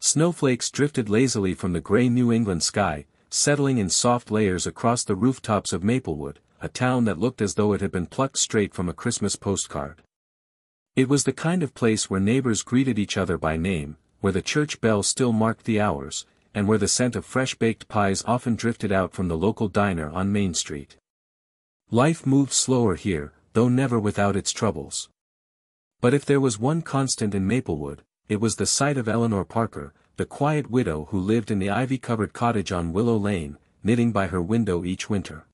Snowflakes drifted lazily from the gray New England sky, settling in soft layers across the rooftops of Maplewood, a town that looked as though it had been plucked straight from a Christmas postcard. It was the kind of place where neighbors greeted each other by name, where the church bell still marked the hours, and where the scent of fresh-baked pies often drifted out from the local diner on Main Street. Life moved slower here, though never without its troubles. But if there was one constant in Maplewood, it was the sight of Eleanor Parker, the quiet widow who lived in the ivy-covered cottage on Willow Lane, knitting by her window each winter.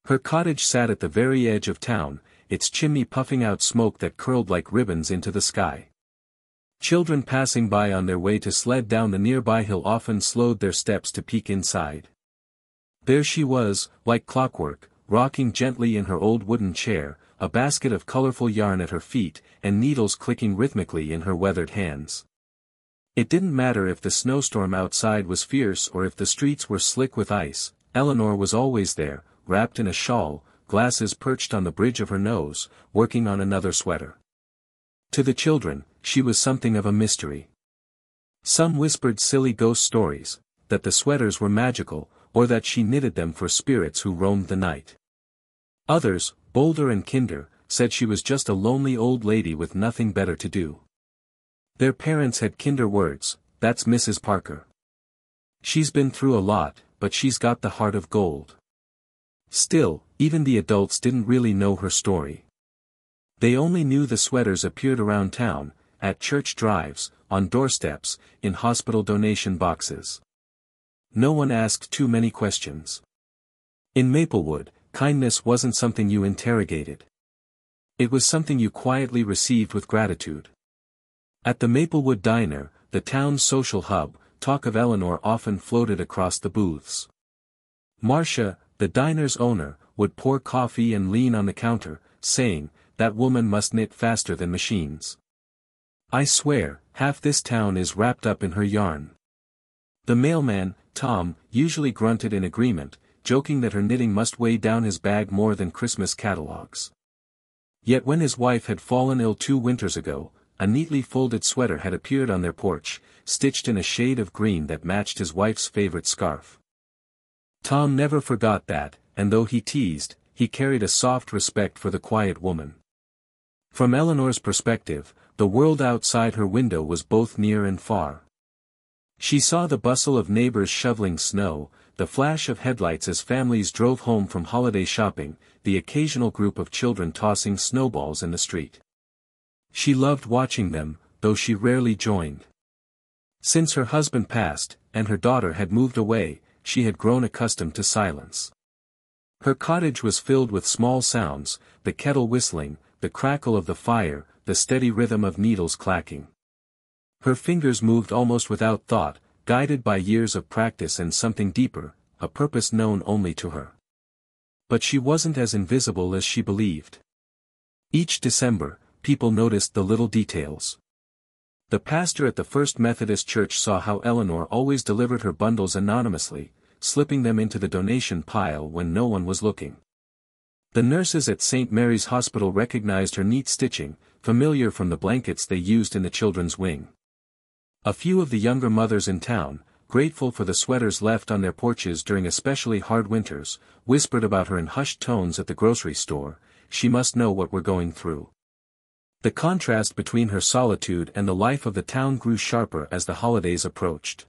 Her cottage sat at the very edge of town, its chimney puffing out smoke that curled like ribbons into the sky. Children passing by on their way to sled down the nearby hill often slowed their steps to peek inside. There she was, like clockwork, rocking gently in her old wooden chair, a basket of colorful yarn at her feet, and needles clicking rhythmically in her weathered hands. It didn't matter if the snowstorm outside was fierce or if the streets were slick with ice, Eleanor was always there, wrapped in a shawl, glasses perched on the bridge of her nose, working on another sweater. To the children, she was something of a mystery. Some whispered silly ghost stories, that the sweaters were magical, or that she knitted them for spirits who roamed the night. Others, bolder and kinder, said she was just a lonely old lady with nothing better to do. Their parents had kinder words, "That's Mrs. Parker. She's been through a lot, but she's got the heart of gold." Still, even the adults didn't really know her story. They only knew the sweaters appeared around town, at church drives, on doorsteps, in hospital donation boxes. No one asked too many questions. In Maplewood, kindness wasn't something you interrogated. It was something you quietly received with gratitude. At the Maplewood Diner, the town's social hub, talk of Eleanor often floated across the booths. Marcia, the diner's owner, would pour coffee and lean on the counter, saying, "That woman must knit faster than machines. I swear, half this town is wrapped up in her yarn." The mailman, Tom, usually grunted in agreement, joking that her knitting must weigh down his bag more than Christmas catalogs. Yet when his wife had fallen ill 2 winters ago, a neatly folded sweater had appeared on their porch, stitched in a shade of green that matched his wife's favorite scarf. Tom never forgot that, and though he teased, he carried a soft respect for the quiet woman. From Eleanor's perspective, the world outside her window was both near and far. She saw the bustle of neighbors shoveling snow, the flash of headlights as families drove home from holiday shopping, the occasional group of children tossing snowballs in the street. She loved watching them, though she rarely joined. Since her husband passed, and her daughter had moved away, she had grown accustomed to silence. Her cottage was filled with small sounds, the kettle whistling, the crackle of the fire, the steady rhythm of needles clacking. Her fingers moved almost without thought, guided by years of practice and something deeper, a purpose known only to her. But she wasn't as invisible as she believed. Each December, people noticed the little details. The pastor at the First Methodist Church saw how Eleanor always delivered her bundles anonymously, slipping them into the donation pile when no one was looking. The nurses at St. Mary's Hospital recognized her neat stitching, familiar from the blankets they used in the children's wing. A few of the younger mothers in town, grateful for the sweaters left on their porches during especially hard winters, whispered about her in hushed tones at the grocery store, "She must know what we're going through." The contrast between her solitude and the life of the town grew sharper as the holidays approached.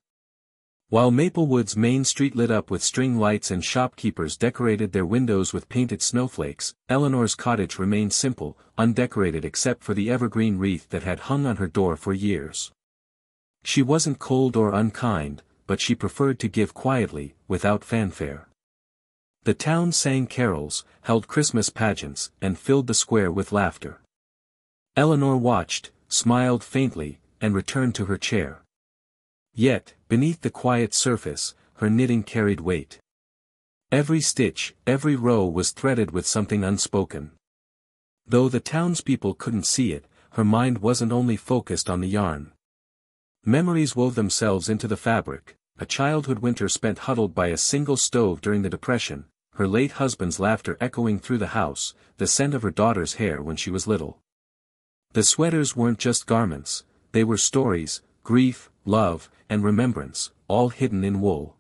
While Maplewood's main street lit up with string lights and shopkeepers decorated their windows with painted snowflakes, Eleanor's cottage remained simple, undecorated except for the evergreen wreath that had hung on her door for years. She wasn't cold or unkind, but she preferred to give quietly, without fanfare. The town sang carols, held Christmas pageants, and filled the square with laughter. Eleanor watched, smiled faintly, and returned to her chair. Yet, beneath the quiet surface, her knitting carried weight. Every stitch, every row was threaded with something unspoken. Though the townspeople couldn't see it, her mind wasn't only focused on the yarn. Memories wove themselves into the fabric, a childhood winter spent huddled by a single stove during the Depression, her late husband's laughter echoing through the house, the scent of her daughter's hair when she was little. The sweaters weren't just garments, they were stories, grief, love, and remembrance, all hidden in wool.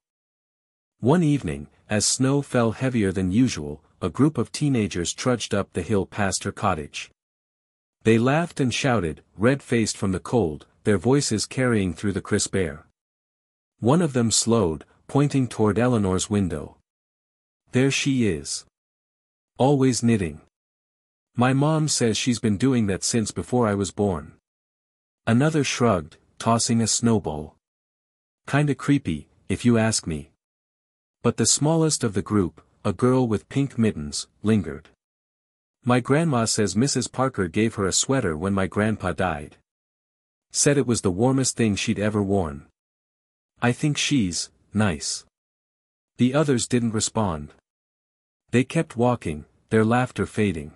One evening, as snow fell heavier than usual, a group of teenagers trudged up the hill past her cottage. They laughed and shouted, red-faced from the cold, their voices carrying through the crisp air. One of them slowed, pointing toward Eleanor's window. "There she is. Always knitting. My mom says she's been doing that since before I was born." Another shrugged, tossing a snowball. "Kinda creepy, if you ask me." But the smallest of the group, a girl with pink mittens, lingered. "My grandma says Mrs. Parker gave her a sweater when my grandpa died. Said it was the warmest thing she'd ever worn. I think she's nice." The others didn't respond. They kept walking, their laughter fading.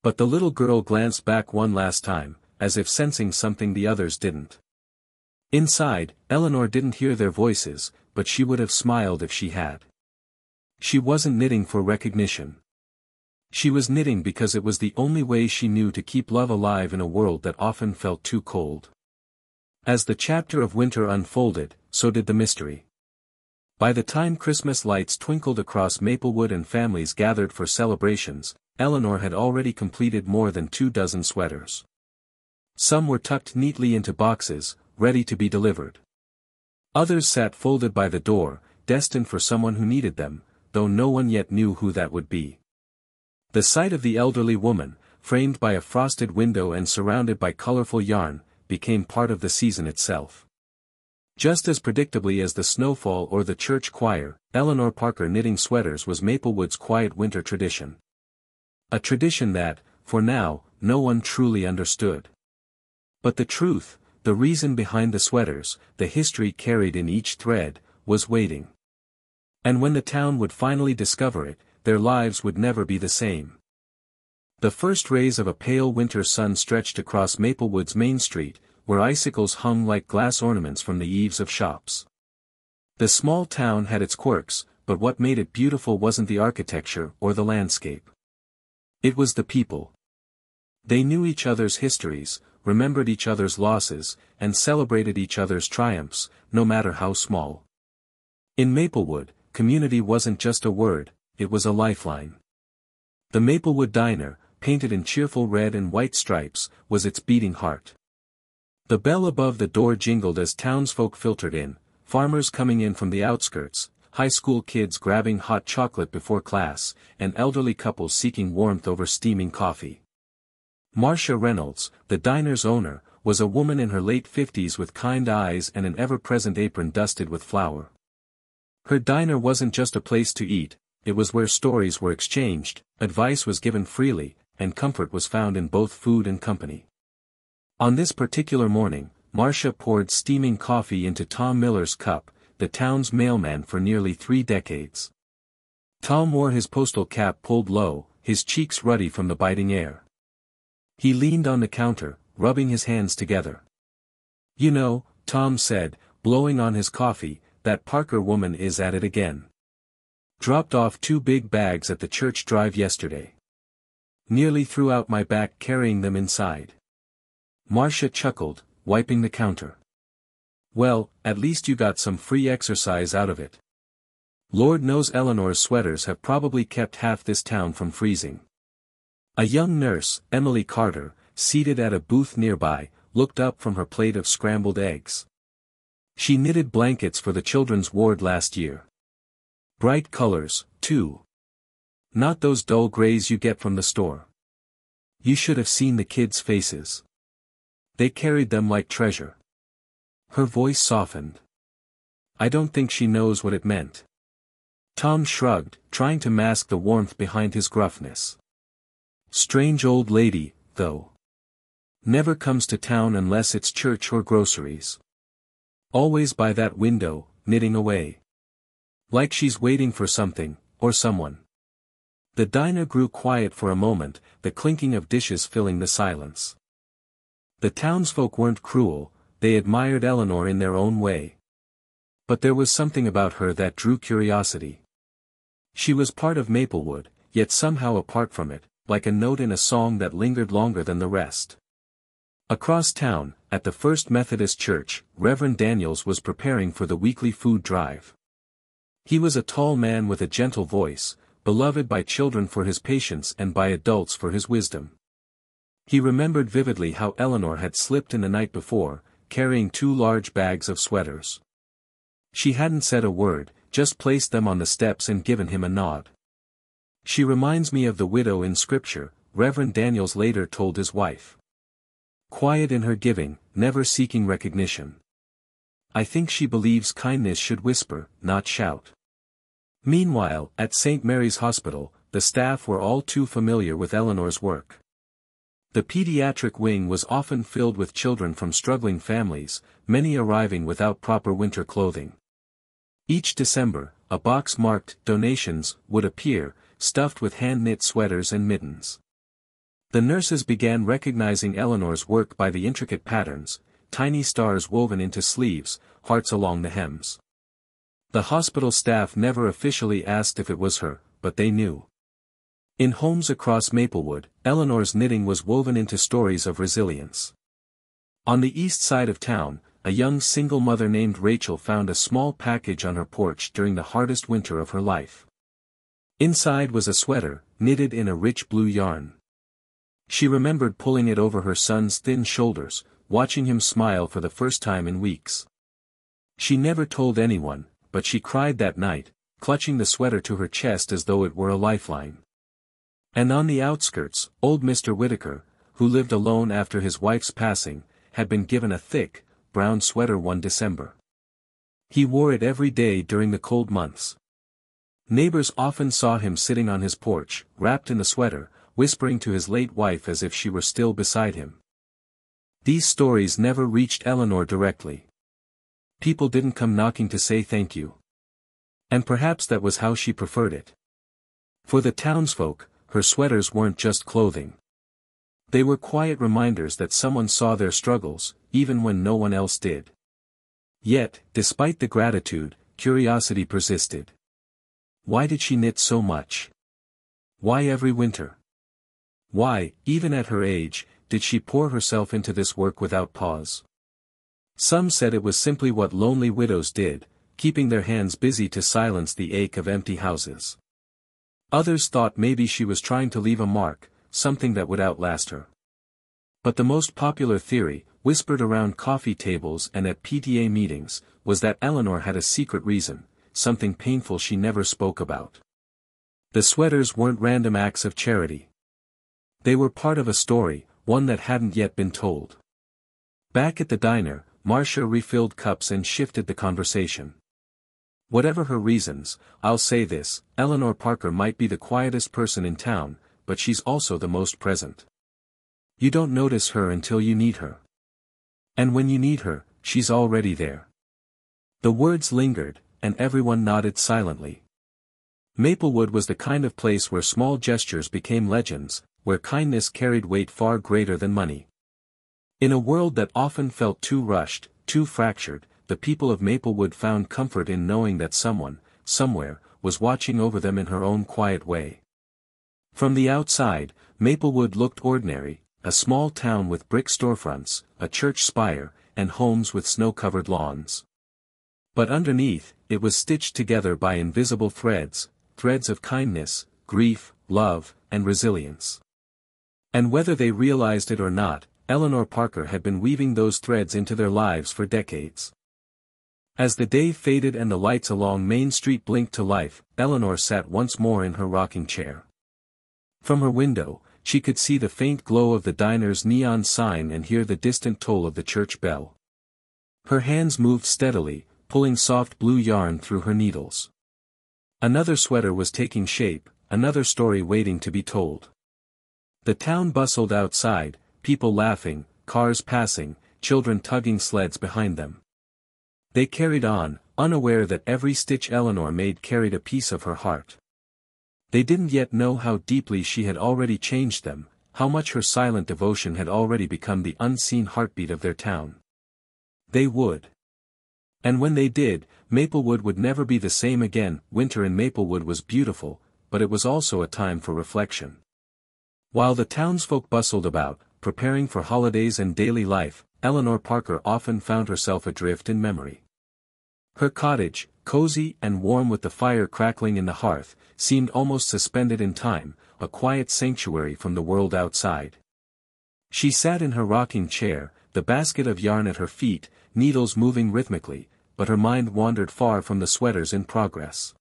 But the little girl glanced back one last time, as if sensing something the others didn't. Inside, Eleanor didn't hear their voices, but she would have smiled if she had. She wasn't knitting for recognition. She was knitting because it was the only way she knew to keep love alive in a world that often felt too cold. As the chapter of winter unfolded, so did the mystery. By the time Christmas lights twinkled across Maplewood and families gathered for celebrations, Eleanor had already completed more than 24 sweaters. Some were tucked neatly into boxes, ready to be delivered. Others sat folded by the door, destined for someone who needed them, though no one yet knew who that would be. The sight of the elderly woman, framed by a frosted window and surrounded by colorful yarn, became part of the season itself. Just as predictably as the snowfall or the church choir, Eleanor Parker knitting sweaters was Maplewood's quiet winter tradition. A tradition that, for now, no one truly understood. But the truth, the reason behind the sweaters, the history carried in each thread, was waiting. And when the town would finally discover it, their lives would never be the same. The first rays of a pale winter sun stretched across Maplewood's main street, where icicles hung like glass ornaments from the eaves of shops. The small town had its quirks, but what made it beautiful wasn't the architecture or the landscape. It was the people. They knew each other's histories, remembered each other's losses, and celebrated each other's triumphs, no matter how small. In Maplewood, community wasn't just a word, it was a lifeline. The Maplewood Diner, painted in cheerful red and white stripes, was its beating heart. The bell above the door jingled as townsfolk filtered in, farmers coming in from the outskirts, high school kids grabbing hot chocolate before class, and elderly couples seeking warmth over steaming coffee. Marcia Reynolds, the diner's owner, was a woman in her late 50s with kind eyes and an ever-present apron dusted with flour. Her diner wasn't just a place to eat, it was where stories were exchanged, advice was given freely, and comfort was found in both food and company. On this particular morning, Marcia poured steaming coffee into Tom Miller's cup, the town's mailman for nearly 3 decades. Tom wore his postal cap pulled low, his cheeks ruddy from the biting air. He leaned on the counter, rubbing his hands together. "You know," Tom said, blowing on his coffee, "that Parker woman is at it again. Dropped off 2 big bags at the church drive yesterday. Nearly threw out my back carrying them inside." Marcia chuckled, wiping the counter. "Well, at least you got some free exercise out of it. Lord knows Eleanor's sweaters have probably kept half this town from freezing." A young nurse, Emily Carter, seated at a booth nearby, looked up from her plate of scrambled eggs. She knitted blankets for the children's ward last year. Bright colors, too. Not those dull grays you get from the store. You should have seen the kids' faces. They carried them like treasure. Her voice softened. "I don't think she knows what it meant." Tom shrugged, trying to mask the warmth behind his gruffness. "Strange old lady, though. Never comes to town unless it's church or groceries. Always by that window, knitting away. Like she's waiting for something, or someone." The diner grew quiet for a moment, the clinking of dishes filling the silence. The townsfolk weren't cruel, they admired Eleanor in their own way. But there was something about her that drew curiosity. She was part of Maplewood, yet somehow apart from it, like a note in a song that lingered longer than the rest. Across town, at the First Methodist Church, Reverend Daniels was preparing for the weekly food drive. He was a tall man with a gentle voice, beloved by children for his patience and by adults for his wisdom. He remembered vividly how Eleanor had slipped in the night before, carrying 2 large bags of sweaters. She hadn't said a word, just placed them on the steps and given him a nod. "She reminds me of the widow in Scripture," Reverend Daniels later told his wife. "Quiet in her giving, never seeking recognition. I think she believes kindness should whisper, not shout." Meanwhile, at St. Mary's Hospital, the staff were all too familiar with Eleanor's work. The pediatric wing was often filled with children from struggling families, many arriving without proper winter clothing. Each December, a box marked "Donations" would appear, stuffed with hand-knit sweaters and mittens. The nurses began recognizing Eleanor's work by the intricate patterns, tiny stars woven into sleeves, hearts along the hems. The hospital staff never officially asked if it was her, but they knew. In homes across Maplewood, Eleanor's knitting was woven into stories of resilience. On the east side of town, a young single mother named Rachel found a small package on her porch during the hardest winter of her life. Inside was a sweater, knitted in a rich blue yarn. She remembered pulling it over her son's thin shoulders, watching him smile for the first time in weeks. She never told anyone, but she cried that night, clutching the sweater to her chest as though it were a lifeline. And on the outskirts, old Mr. Whitaker, who lived alone after his wife's passing, had been given a thick, brown sweater one December. He wore it every day during the cold months. Neighbors often saw him sitting on his porch, wrapped in the sweater, whispering to his late wife as if she were still beside him. These stories never reached Eleanor directly. People didn't come knocking to say thank you. And perhaps that was how she preferred it. For the townsfolk, her sweaters weren't just clothing. They were quiet reminders that someone saw their struggles, even when no one else did. Yet, despite the gratitude, curiosity persisted. Why did she knit so much? Why every winter? Why, even at her age, did she pour herself into this work without pause? Some said it was simply what lonely widows did, keeping their hands busy to silence the ache of empty houses. Others thought maybe she was trying to leave a mark, something that would outlast her. But the most popular theory, whispered around coffee tables and at PTA meetings, was that Eleanor had a secret reason, something painful she never spoke about. The sweaters weren't random acts of charity. They were part of a story, one that hadn't yet been told. Back at the diner, Marcia refilled cups and shifted the conversation. Whatever her reasons, I'll say this, Eleanor Parker might be the quietest person in town, but she's also the most present. You don't notice her until you need her. And when you need her, she's already there. The words lingered, and everyone nodded silently. Maplewood was the kind of place where small gestures became legends, where kindness carried weight far greater than money. In a world that often felt too rushed, too fractured, the people of Maplewood found comfort in knowing that someone, somewhere, was watching over them in her own quiet way. From the outside, Maplewood looked ordinary, a small town with brick storefronts, a church spire, and homes with snow-covered lawns. But underneath, it was stitched together by invisible threads, threads of kindness, grief, love, and resilience. And whether they realized it or not, Eleanor Parker had been weaving those threads into their lives for decades. As the day faded and the lights along Main Street blinked to life, Eleanor sat once more in her rocking chair. From her window, she could see the faint glow of the diner's neon sign and hear the distant toll of the church bell. Her hands moved steadily, pulling soft blue yarn through her needles. Another sweater was taking shape, another story waiting to be told. The town bustled outside, people laughing, cars passing, children tugging sleds behind them. They carried on, unaware that every stitch Eleanor made carried a piece of her heart. They didn't yet know how deeply she had already changed them, how much her silent devotion had already become the unseen heartbeat of their town. They would. And when they did, Maplewood would never be the same again. Winter in Maplewood was beautiful, but it was also a time for reflection. While the townsfolk bustled about, preparing for holidays and daily life, Eleanor Parker often found herself adrift in memory. Her cottage, cozy and warm with the fire crackling in the hearth, seemed almost suspended in time, a quiet sanctuary from the world outside. She sat in her rocking chair, the basket of yarn at her feet, needles moving rhythmically, but her mind wandered far from the sweaters in progress.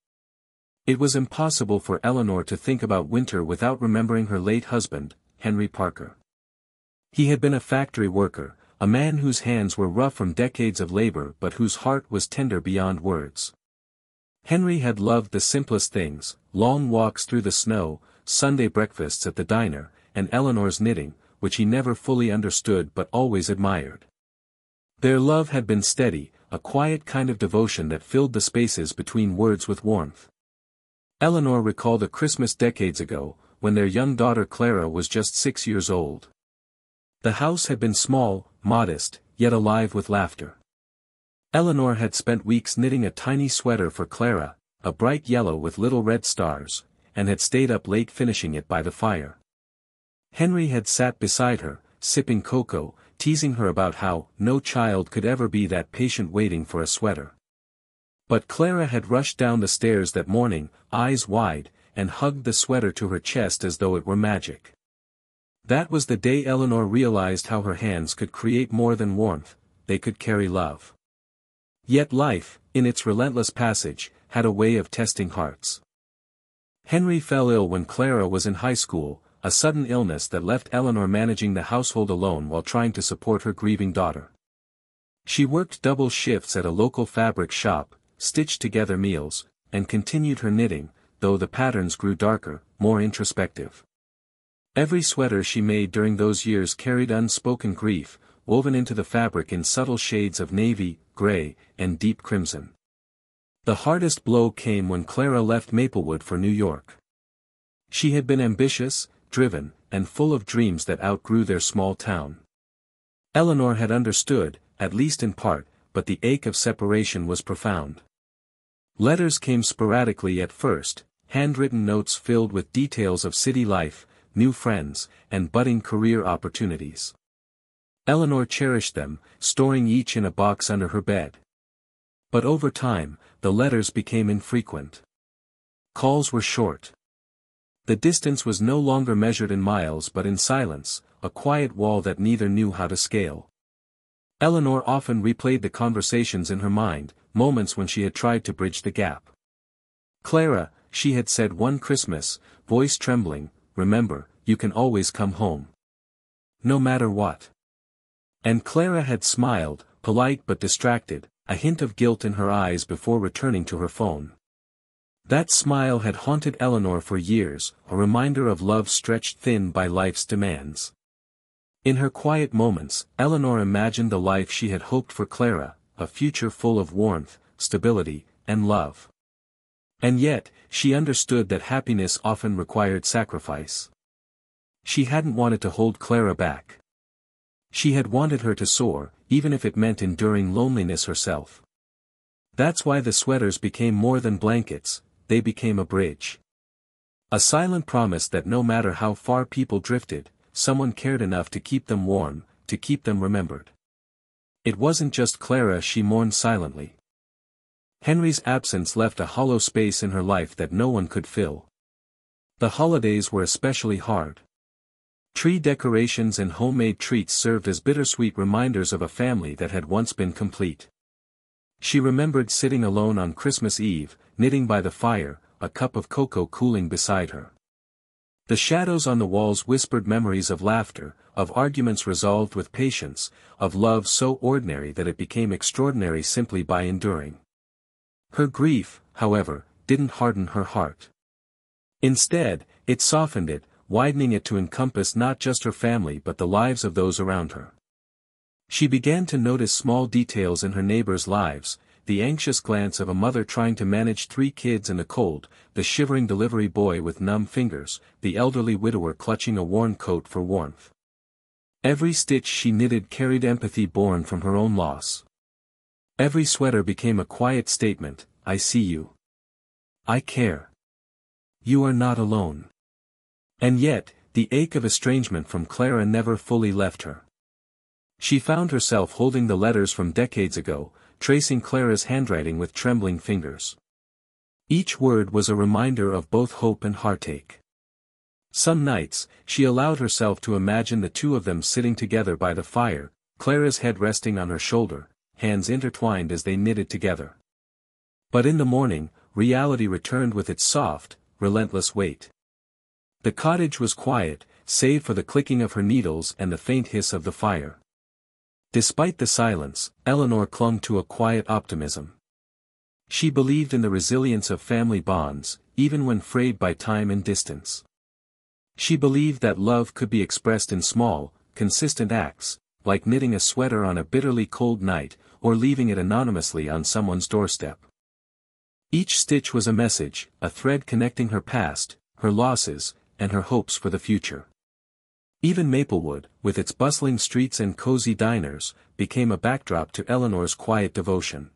It was impossible for Eleanor to think about winter without remembering her late husband, Henry Parker. He had been a factory worker, a man whose hands were rough from decades of labor but whose heart was tender beyond words. Henry had loved the simplest things, long walks through the snow, Sunday breakfasts at the diner, and Eleanor's knitting, which he never fully understood but always admired. Their love had been steady, a quiet kind of devotion that filled the spaces between words with warmth. Eleanor recalled a Christmas decades ago, when their young daughter Clara was just 6 years old. The house had been small, modest, yet alive with laughter. Eleanor had spent weeks knitting a tiny sweater for Clara, a bright yellow with little red stars, and had stayed up late finishing it by the fire. Henry had sat beside her, sipping cocoa, teasing her about how no child could ever be that patient waiting for a sweater. But Clara had rushed down the stairs that morning, eyes wide, and hugged the sweater to her chest as though it were magic. That was the day Eleanor realized how her hands could create more than warmth, they could carry love. Yet life, in its relentless passage, had a way of testing hearts. Henry fell ill when Clara was in high school, a sudden illness that left Eleanor managing the household alone while trying to support her grieving daughter. She worked double shifts at a local fabric shop, stitched together meals, and continued her knitting, though the patterns grew darker, more introspective. Every sweater she made during those years carried unspoken grief, woven into the fabric in subtle shades of navy, gray, and deep crimson. The hardest blow came when Clara left Maplewood for New York. She had been ambitious, driven, and full of dreams that outgrew their small town. Eleanor had understood, at least in part, but the ache of separation was profound. Letters came sporadically at first, handwritten notes filled with details of city life, new friends, and budding career opportunities. Eleanor cherished them, storing each in a box under her bed. But over time, the letters became infrequent. Calls were short. The distance was no longer measured in miles but in silence, a quiet wall that neither knew how to scale. Eleanor often replayed the conversations in her mind, moments when she had tried to bridge the gap. "Clara," she had said one Christmas, voice trembling, "remember, you can always come home. No matter what." And Clara had smiled, polite but distracted, a hint of guilt in her eyes before returning to her phone. That smile had haunted Eleanor for years, a reminder of love stretched thin by life's demands. In her quiet moments, Eleanor imagined the life she had hoped for Clara, a future full of warmth, stability, and love. And yet, she understood that happiness often required sacrifice. She hadn't wanted to hold Clara back. She had wanted her to soar, even if it meant enduring loneliness herself. That's why the sweaters became more than blankets, they became a bridge. A silent promise that no matter how far people drifted, someone cared enough to keep them warm, to keep them remembered. It wasn't just Clara she mourned silently. Henry's absence left a hollow space in her life that no one could fill. The holidays were especially hard. Tree decorations and homemade treats served as bittersweet reminders of a family that had once been complete. She remembered sitting alone on Christmas Eve, knitting by the fire, a cup of cocoa cooling beside her. The shadows on the walls whispered memories of laughter, of arguments resolved with patience, of love so ordinary that it became extraordinary simply by enduring. Her grief, however, didn't harden her heart. Instead, it softened it, widening it to encompass not just her family but the lives of those around her. She began to notice small details in her neighbors' lives, the anxious glance of a mother trying to manage 3 kids in the cold, the shivering delivery boy with numb fingers, the elderly widower clutching a worn coat for warmth. Every stitch she knitted carried empathy born from her own loss. Every sweater became a quiet statement, "I see you. I care. You are not alone." And yet, The ache of estrangement from Clara never fully left her. She found herself holding the letters from decades ago, tracing Clara's handwriting with trembling fingers. Each word was a reminder of both hope and heartache. Some nights, she allowed herself to imagine the two of them sitting together by the fire, Clara's head resting on her shoulder, hands intertwined as they knitted together. But in the morning, reality returned with its soft, relentless weight. The cottage was quiet, save for the clicking of her needles and the faint hiss of the fire. Despite the silence, Eleanor clung to a quiet optimism. She believed in the resilience of family bonds, even when frayed by time and distance. She believed that love could be expressed in small, consistent acts, like knitting a sweater on a bitterly cold night, or leaving it anonymously on someone's doorstep. Each stitch was a message, a thread connecting her past, her losses, and her hopes for the future. Even Maplewood, with its bustling streets and cozy diners, became a backdrop to Eleanor's quiet devotion.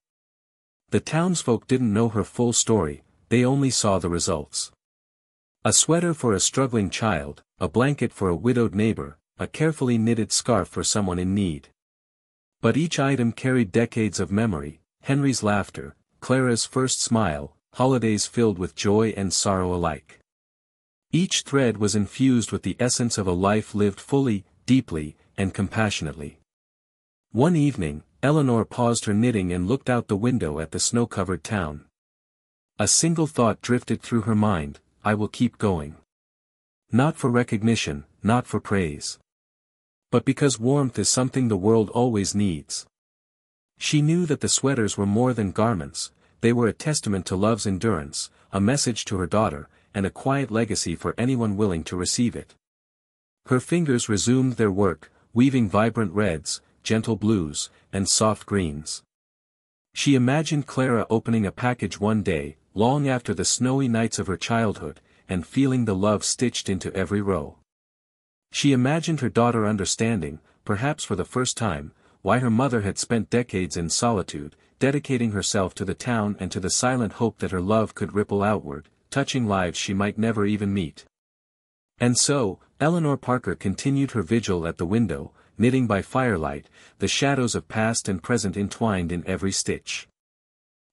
The townsfolk didn't know her full story, they only saw the results. A sweater for a struggling child, a blanket for a widowed neighbor, a carefully knitted scarf for someone in need. But each item carried decades of memory, Henry's laughter, Clara's first smile, holidays filled with joy and sorrow alike. Each thread was infused with the essence of a life lived fully, deeply, and compassionately. One evening, Eleanor paused her knitting and looked out the window at the snow-covered town. A single thought drifted through her mind: I will keep going. Not for recognition, not for praise. But because warmth is something the world always needs. She knew that the sweaters were more than garments, they were a testament to love's endurance, a message to her daughter, and a quiet legacy for anyone willing to receive it. Her fingers resumed their work, weaving vibrant reds, gentle blues, and soft greens. She imagined Clara opening a package one day, long after the snowy nights of her childhood, and feeling the love stitched into every row. She imagined her daughter understanding, perhaps for the first time, why her mother had spent decades in solitude, dedicating herself to the town and to the silent hope that her love could ripple outward, touching lives she might never even meet. And so, Eleanor Parker continued her vigil at the window, knitting by firelight, the shadows of past and present entwined in every stitch.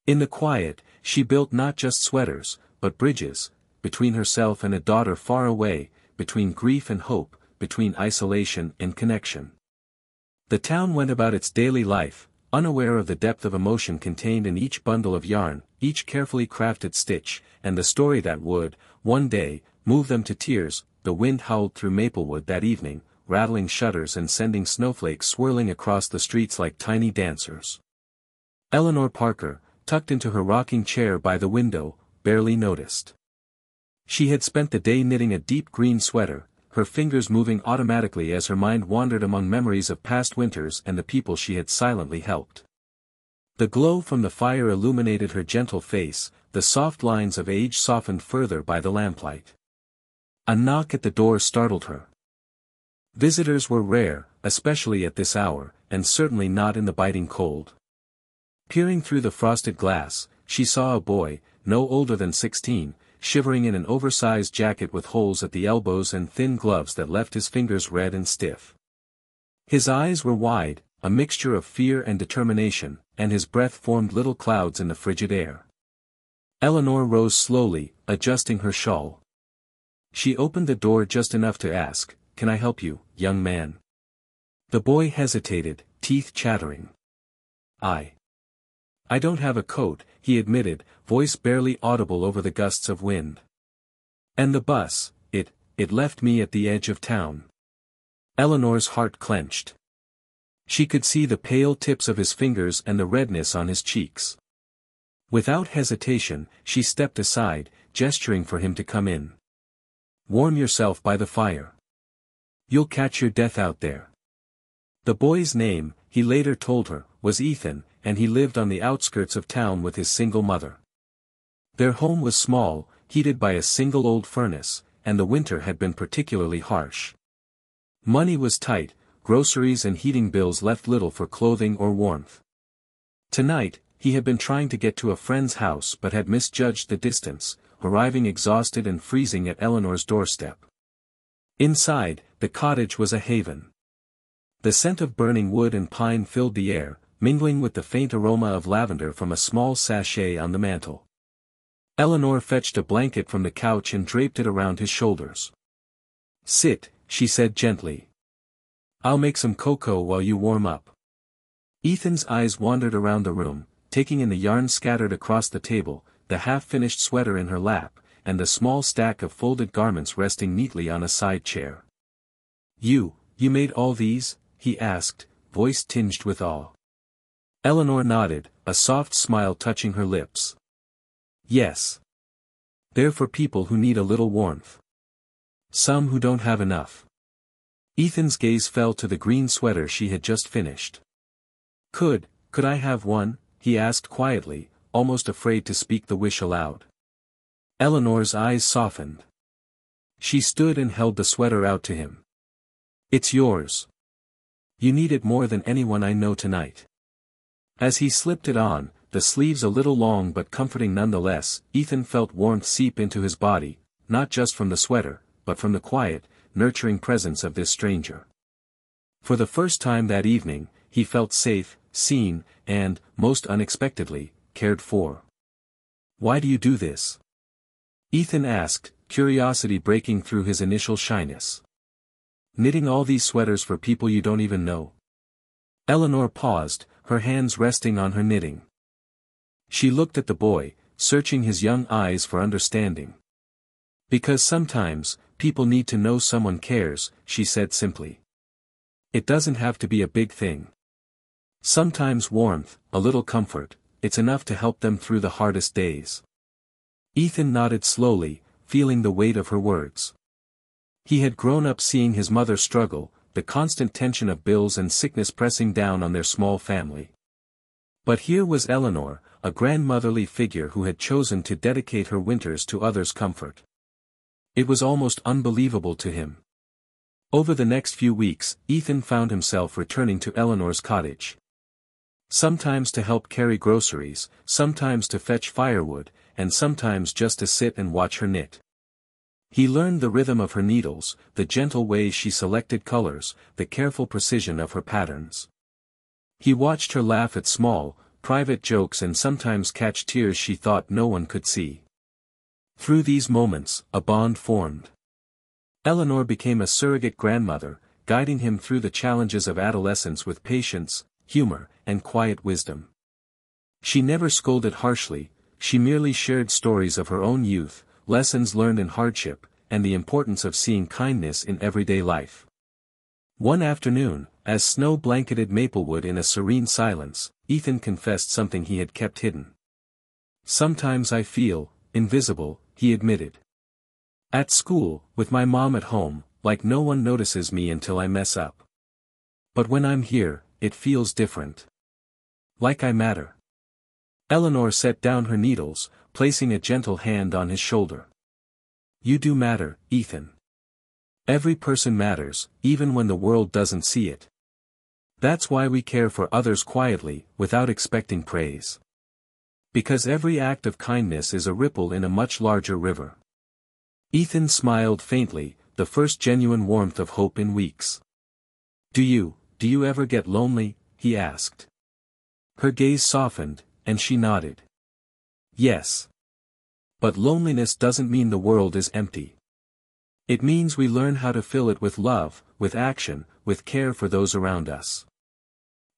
In the quiet, she built not just sweaters, but bridges, between herself and a daughter far away, between grief and hope, between isolation and connection. The town went about its daily life, unaware of the depth of emotion contained in each bundle of yarn, each carefully crafted stitch, and the story that would, one day, move them to tears. The wind howled through Maplewood that evening, rattling shutters and sending snowflakes swirling across the streets like tiny dancers. Eleanor Parker, tucked into her rocking chair by the window, barely noticed. She had spent the day knitting a deep green sweater, her fingers moving automatically as her mind wandered among memories of past winters and the people she had silently helped. The glow from the fire illuminated her gentle face, the soft lines of age softened further by the lamplight. A knock at the door startled her. Visitors were rare, especially at this hour, and certainly not in the biting cold. Peering through the frosted glass, she saw a boy, no older than 16, shivering in an oversized jacket with holes at the elbows and thin gloves that left his fingers red and stiff. His eyes were wide, a mixture of fear and determination, and his breath formed little clouds in the frigid air. Eleanor rose slowly, adjusting her shawl. She opened the door just enough to ask, "Can I help you, young man?" The boy hesitated, teeth chattering. I don't have a coat," he admitted, voice barely audible over the gusts of wind. "And the bus, it left me at the edge of town." Eleanor's heart clenched. She could see the pale tips of his fingers and the redness on his cheeks. Without hesitation, she stepped aside, gesturing for him to come in. "Warm yourself by the fire. You'll catch your death out there." The boy's name, he later told her, was Ethan, and he lived on the outskirts of town with his single mother. Their home was small, heated by a single old furnace, and the winter had been particularly harsh. Money was tight, groceries and heating bills left little for clothing or warmth. Tonight, he had been trying to get to a friend's house but had misjudged the distance, arriving exhausted and freezing at Eleanor's doorstep. Inside, the cottage was a haven. The scent of burning wood and pine filled the air, mingling with the faint aroma of lavender from a small sachet on the mantel. Eleanor fetched a blanket from the couch and draped it around his shoulders. "Sit," she said gently. "I'll make some cocoa while you warm up." Ethan's eyes wandered around the room, taking in the yarn scattered across the table, the half-finished sweater in her lap, and the small stack of folded garments resting neatly on a side chair. You made all these?" he asked, voice tinged with awe. Eleanor nodded, a soft smile touching her lips. "Yes. They're for people who need a little warmth. Some who don't have enough." Ethan's gaze fell to the green sweater she had just finished. Could I have one?" he asked quietly, almost afraid to speak the wish aloud. Eleanor's eyes softened. She stood and held the sweater out to him. "It's yours. You need it more than anyone I know tonight." As he slipped it on, the sleeves a little long but comforting nonetheless, Ethan felt warmth seep into his body, not just from the sweater, but from the quiet, nurturing presence of this stranger. For the first time that evening, he felt safe, seen, and, most unexpectedly, cared for. "Why do you do this?" Ethan asked, curiosity breaking through his initial shyness. "Knitting all these sweaters for people you don't even know?" Eleanor paused, her hands resting on her knitting. She looked at the boy, searching his young eyes for understanding. "Because sometimes, people need to know someone cares," she said simply. "It doesn't have to be a big thing. Sometimes warmth, a little comfort, it's enough to help them through the hardest days." Ethan nodded slowly, feeling the weight of her words. He had grown up seeing his mother struggle, the constant tension of bills and sickness pressing down on their small family. But here was Eleanor, a grandmotherly figure who had chosen to dedicate her winters to others' comfort. It was almost unbelievable to him. Over the next few weeks, Ethan found himself returning to Eleanor's cottage. Sometimes to help carry groceries, sometimes to fetch firewood, and sometimes just to sit and watch her knit. He learned the rhythm of her needles, the gentle way she selected colors, the careful precision of her patterns. He watched her laugh at small, private jokes and sometimes catch tears she thought no one could see. Through these moments, a bond formed. Eleanor became a surrogate grandmother, guiding him through the challenges of adolescence with patience, humor, and quiet wisdom. She never scolded harshly, she merely shared stories of her own youth, lessons learned in hardship, and the importance of seeing kindness in everyday life. One afternoon, as snow blanketed Maplewood in a serene silence, Ethan confessed something he had kept hidden. "Sometimes I feel invisible," he admitted. "At school, with my mom at home, like no one notices me until I mess up. But when I'm here, it feels different. Like I matter." Eleanor set down her needles, placing a gentle hand on his shoulder. "You do matter, Ethan. Every person matters, even when the world doesn't see it. That's why we care for others quietly, without expecting praise. Because every act of kindness is a ripple in a much larger river." Ethan smiled faintly, the first genuine warmth of hope in weeks. Do you ever get lonely?" he asked. Her gaze softened, and she nodded. "Yes. But loneliness doesn't mean the world is empty. It means we learn how to fill it with love, with action, with care for those around us."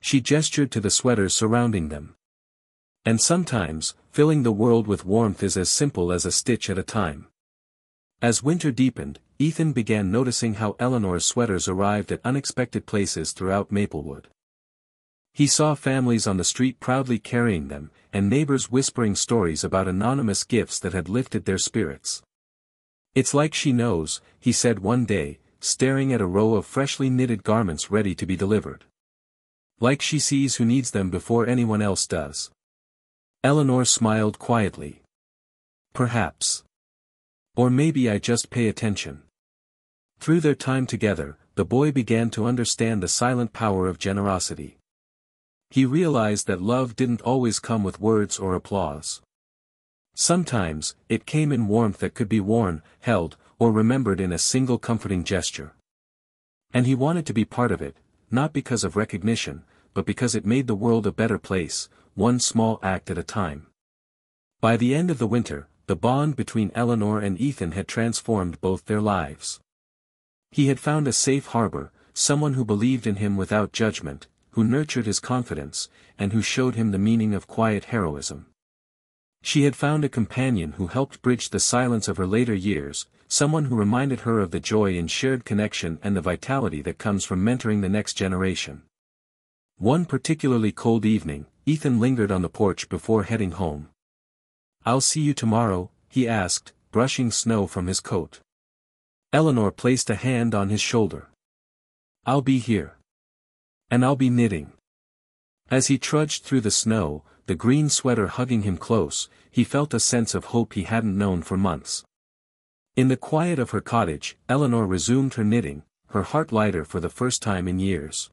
She gestured to the sweaters surrounding them. "And sometimes, filling the world with warmth is as simple as a stitch at a time." As winter deepened, Ethan began noticing how Eleanor's sweaters arrived at unexpected places throughout Maplewood. He saw families on the street proudly carrying them, and neighbors whispering stories about anonymous gifts that had lifted their spirits. "It's like she knows," he said one day, staring at a row of freshly knitted garments ready to be delivered. "Like she sees who needs them before anyone else does." Eleanor smiled quietly. "Perhaps. Or maybe I just pay attention." Through their time together, the boy began to understand the silent power of generosity. He realized that love didn't always come with words or applause. Sometimes, it came in warmth that could be worn, held, or remembered in a single comforting gesture. And he wanted to be part of it, not because of recognition, but because it made the world a better place, one small act at a time. By the end of the winter, the bond between Eleanor and Ethan had transformed both their lives. He had found a safe harbor, someone who believed in him without judgment, who nurtured his confidence, and who showed him the meaning of quiet heroism. She had found a companion who helped bridge the silence of her later years, someone who reminded her of the joy in shared connection and the vitality that comes from mentoring the next generation. One particularly cold evening, Ethan lingered on the porch before heading home. "I'll see you tomorrow," he asked, brushing snow from his coat. Eleanor placed a hand on his shoulder. "I'll be here. And I'll be knitting." As he trudged through the snow, the green sweater hugging him close, he felt a sense of hope he hadn't known for months. In the quiet of her cottage, Eleanor resumed her knitting, her heart lighter for the first time in years.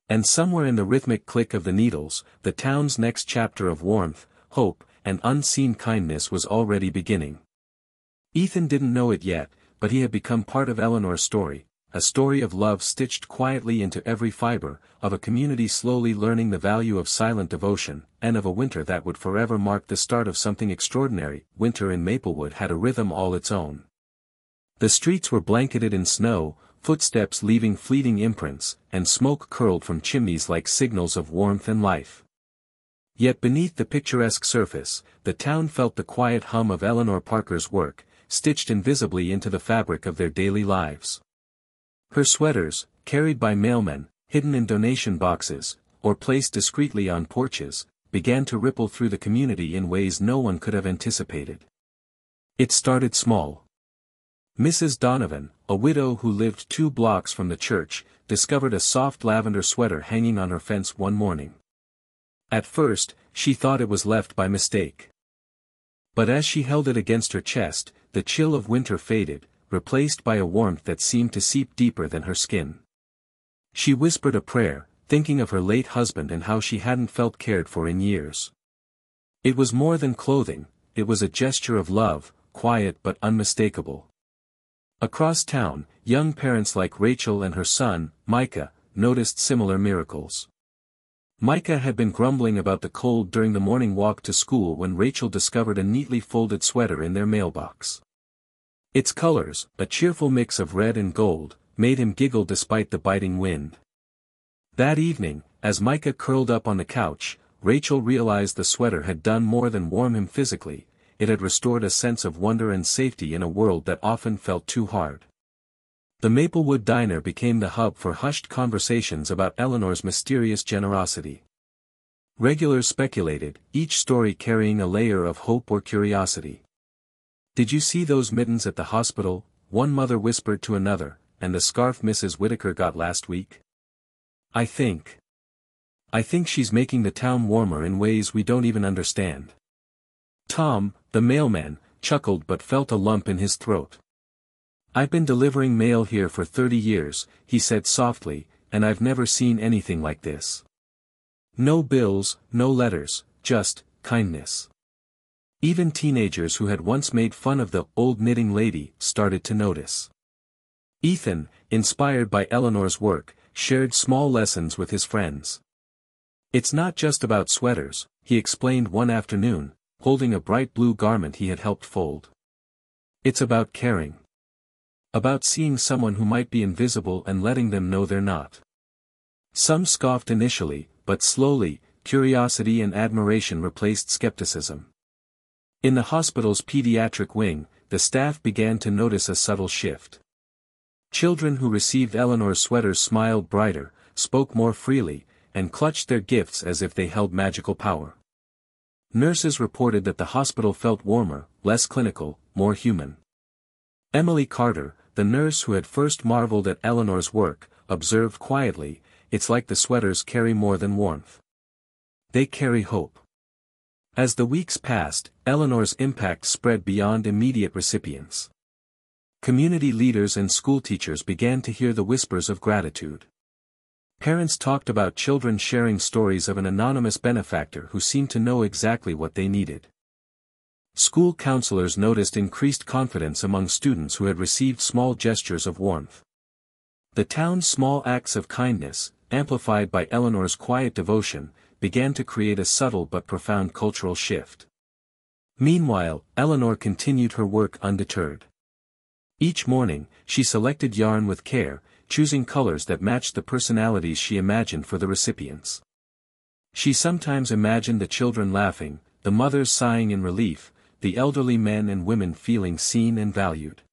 And somewhere in the rhythmic click of the needles, the town's next chapter of warmth, hope, and unseen kindness was already beginning. Ethan didn't know it yet, but he had become part of Eleanor's story, a story of love stitched quietly into every fiber, of a community slowly learning the value of silent devotion, and of a winter that would forever mark the start of something extraordinary. Winter in Maplewood had a rhythm all its own. The streets were blanketed in snow, footsteps leaving fleeting imprints, and smoke curled from chimneys like signals of warmth and life. Yet beneath the picturesque surface, the town felt the quiet hum of Eleanor Parker's work, stitched invisibly into the fabric of their daily lives. Her sweaters, carried by mailmen, hidden in donation boxes, or placed discreetly on porches, began to ripple through the community in ways no one could have anticipated. It started small. Mrs. Donovan, a widow who lived 2 blocks from the church, discovered a soft lavender sweater hanging on her fence one morning. At first, she thought it was left by mistake. But as she held it against her chest, the chill of winter faded, replaced by a warmth that seemed to seep deeper than her skin. She whispered a prayer, thinking of her late husband and how she hadn't felt cared for in years. It was more than clothing, it was a gesture of love, quiet but unmistakable. Across town, young parents like Rachel and her son, Micah, noticed similar miracles. Micah had been grumbling about the cold during the morning walk to school when Rachel discovered a neatly folded sweater in their mailbox. Its colors, a cheerful mix of red and gold, made him giggle despite the biting wind. That evening, as Micah curled up on the couch, Rachel realized the sweater had done more than warm him physically, it had restored a sense of wonder and safety in a world that often felt too hard. The Maplewood Diner became the hub for hushed conversations about Eleanor's mysterious generosity. Regulars speculated, each story carrying a layer of hope or curiosity. "Did you see those mittens at the hospital?" one mother whispered to another, "and the scarf Mrs. Whitaker got last week? I think she's making the town warmer in ways we don't even understand." Tom, the mailman, chuckled but felt a lump in his throat. "I've been delivering mail here for 30 years, he said softly, "and I've never seen anything like this. No bills, no letters, just kindness." Even teenagers who had once made fun of the old knitting lady started to notice. Ethan, inspired by Eleanor's work, shared small lessons with his friends. "It's not just about sweaters," he explained one afternoon, holding a bright blue garment he had helped fold. "It's about caring. About seeing someone who might be invisible and letting them know they're not." Some scoffed initially, but slowly, curiosity and admiration replaced skepticism. In the hospital's pediatric wing, the staff began to notice a subtle shift. Children who received Eleanor's sweaters smiled brighter, spoke more freely, and clutched their gifts as if they held magical power. Nurses reported that the hospital felt warmer, less clinical, more human. Emily Carter, the nurse who had first marveled at Eleanor's work, observed quietly, "It's like the sweaters carry more than warmth. They carry hope." As the weeks passed, Eleanor's impact spread beyond immediate recipients. Community leaders and schoolteachers began to hear the whispers of gratitude. Parents talked about children sharing stories of an anonymous benefactor who seemed to know exactly what they needed. School counselors noticed increased confidence among students who had received small gestures of warmth. The town's small acts of kindness, amplified by Eleanor's quiet devotion, began to create a subtle but profound cultural shift. Meanwhile, Eleanor continued her work undeterred. Each morning, she selected yarn with care, choosing colors that matched the personalities she imagined for the recipients. She sometimes imagined the children laughing, the mothers sighing in relief, the elderly men and women feeling seen and valued.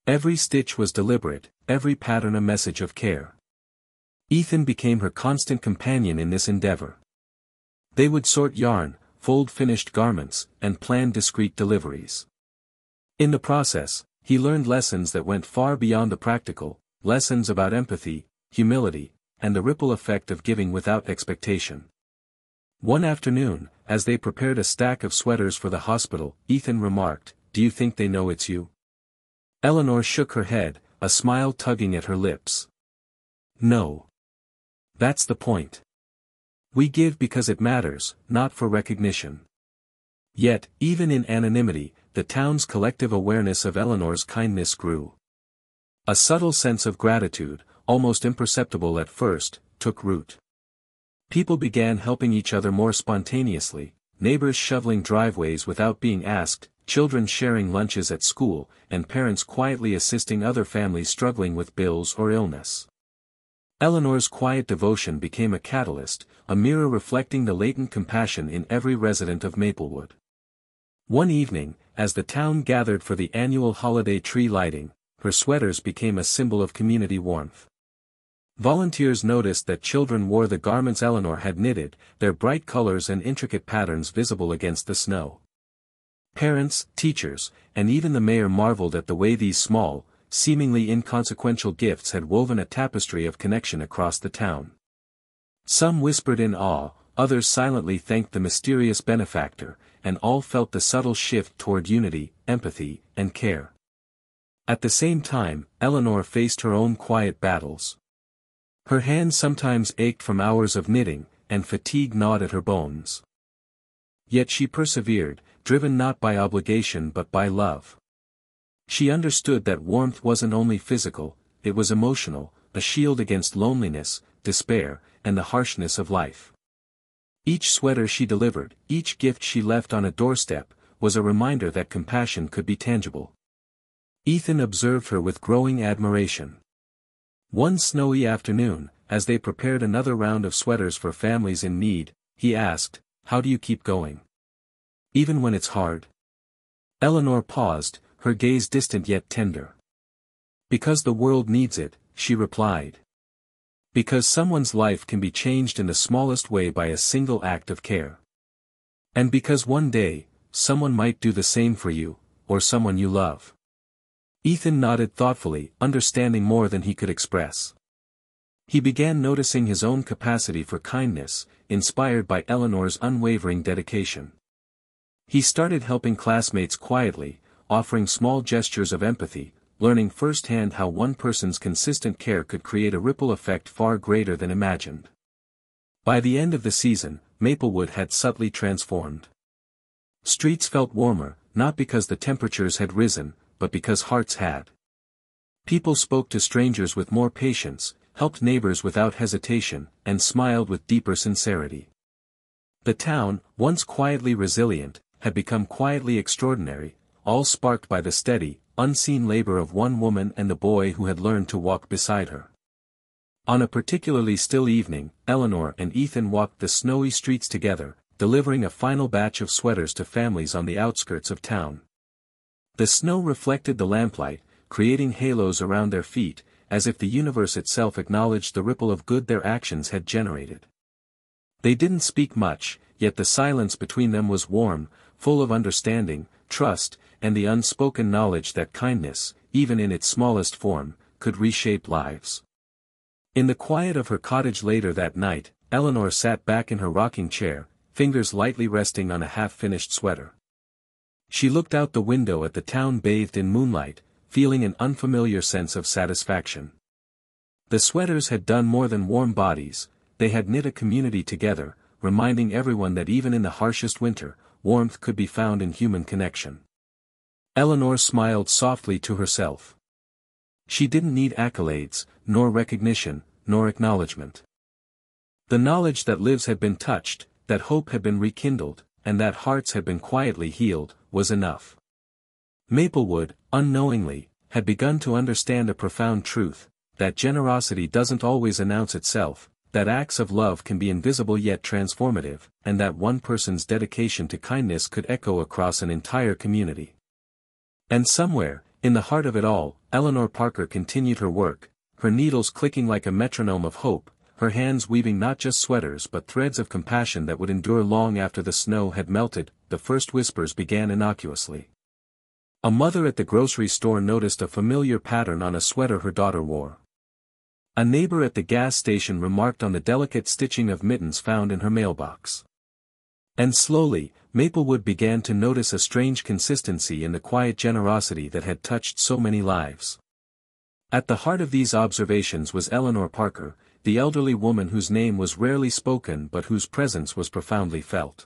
Every stitch was deliberate, every pattern a message of care. Ethan became her constant companion in this endeavor. They would sort yarn, fold finished garments, and plan discreet deliveries. In the process, he learned lessons that went far beyond the practical, lessons about empathy, humility, and the ripple effect of giving without expectation. One afternoon, as they prepared a stack of sweaters for the hospital, Ethan remarked, "Do you think they know it's you?" Eleanor shook her head, a smile tugging at her lips. "No. That's the point. We give because it matters, not for recognition." Yet, even in anonymity, the town's collective awareness of Eleanor's kindness grew. A subtle sense of gratitude, almost imperceptible at first, took root. People began helping each other more spontaneously, neighbors shoveling driveways without being asked, children sharing lunches at school, and parents quietly assisting other families struggling with bills or illness. Eleanor's quiet devotion became a catalyst, a mirror reflecting the latent compassion in every resident of Maplewood. One evening, as the town gathered for the annual holiday tree lighting, her sweaters became a symbol of community warmth. Volunteers noticed that children wore the garments Eleanor had knitted, their bright colors and intricate patterns visible against the snow. Parents, teachers, and even the mayor marveled at the way these small, seemingly inconsequential gifts had woven a tapestry of connection across the town. Some whispered in awe, others silently thanked the mysterious benefactor, and all felt the subtle shift toward unity, empathy, and care. At the same time, Eleanor faced her own quiet battles. Her hands sometimes ached from hours of knitting, and fatigue gnawed at her bones. Yet she persevered, driven not by obligation but by love. She understood that warmth wasn't only physical, it was emotional, a shield against loneliness, despair, and the harshness of life. Each sweater she delivered, each gift she left on a doorstep, was a reminder that compassion could be tangible. Ethan observed her with growing admiration. One snowy afternoon, as they prepared another round of sweaters for families in need, he asked, "How do you keep going? Even when it's hard?" Eleanor paused, her gaze distant yet tender. "Because the world needs it," she replied. "Because someone's life can be changed in the smallest way by a single act of care. And because one day, someone might do the same for you, or someone you love." Ethan nodded thoughtfully, understanding more than he could express. He began noticing his own capacity for kindness, inspired by Eleanor's unwavering dedication. He started helping classmates quietly, offering small gestures of empathy, learning firsthand how one person's consistent care could create a ripple effect far greater than imagined. By the end of the season, Maplewood had subtly transformed. Streets felt warmer, not because the temperatures had risen, but because hearts had. People spoke to strangers with more patience, helped neighbors without hesitation, and smiled with deeper sincerity. The town, once quietly resilient, had become quietly extraordinary, all sparked by the steady, unseen labor of one woman and the boy who had learned to walk beside her. On a particularly still evening, Eleanor and Ethan walked the snowy streets together, delivering a final batch of sweaters to families on the outskirts of town. The snow reflected the lamplight, creating halos around their feet, as if the universe itself acknowledged the ripple of good their actions had generated. They didn't speak much, yet the silence between them was warm, full of understanding, trust, and the unspoken knowledge that kindness, even in its smallest form, could reshape lives. In the quiet of her cottage later that night, Eleanor sat back in her rocking chair, fingers lightly resting on a half-finished sweater. She looked out the window at the town bathed in moonlight, feeling an unfamiliar sense of satisfaction. The sweaters had done more than warm bodies, they had knit a community together, reminding everyone that even in the harshest winter, warmth could be found in human connection. Eleanor smiled softly to herself. She didn't need accolades, nor recognition, nor acknowledgement. The knowledge that lives had been touched, that hope had been rekindled, and that hearts had been quietly healed, was enough. Maplewood, unknowingly, had begun to understand a profound truth, that generosity doesn't always announce itself, that acts of love can be invisible yet transformative, and that one person's dedication to kindness could echo across an entire community. And somewhere, in the heart of it all, Eleanor Parker continued her work, her needles clicking like a metronome of hope, her hands weaving not just sweaters but threads of compassion that would endure long after the snow had melted. The first whispers began innocuously. A mother at the grocery store noticed a familiar pattern on a sweater her daughter wore. A neighbor at the gas station remarked on the delicate stitching of mittens found in her mailbox. And slowly, Maplewood began to notice a strange consistency in the quiet generosity that had touched so many lives. At the heart of these observations was Eleanor Parker, the elderly woman whose name was rarely spoken but whose presence was profoundly felt.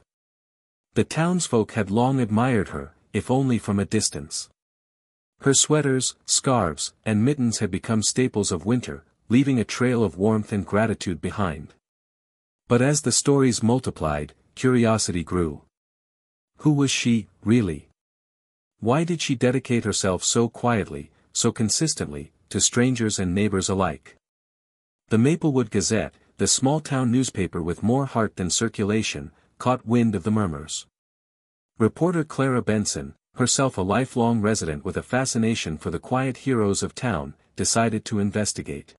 The townsfolk had long admired her, if only from a distance. Her sweaters, scarves, and mittens had become staples of winter, leaving a trail of warmth and gratitude behind. But as the stories multiplied, curiosity grew. Who was she, really? Why did she dedicate herself so quietly, so consistently, to strangers and neighbors alike? The Maplewood Gazette, the small-town newspaper with more heart than circulation, caught wind of the murmurs. Reporter Clara Benson, herself a lifelong resident with a fascination for the quiet heroes of town, decided to investigate.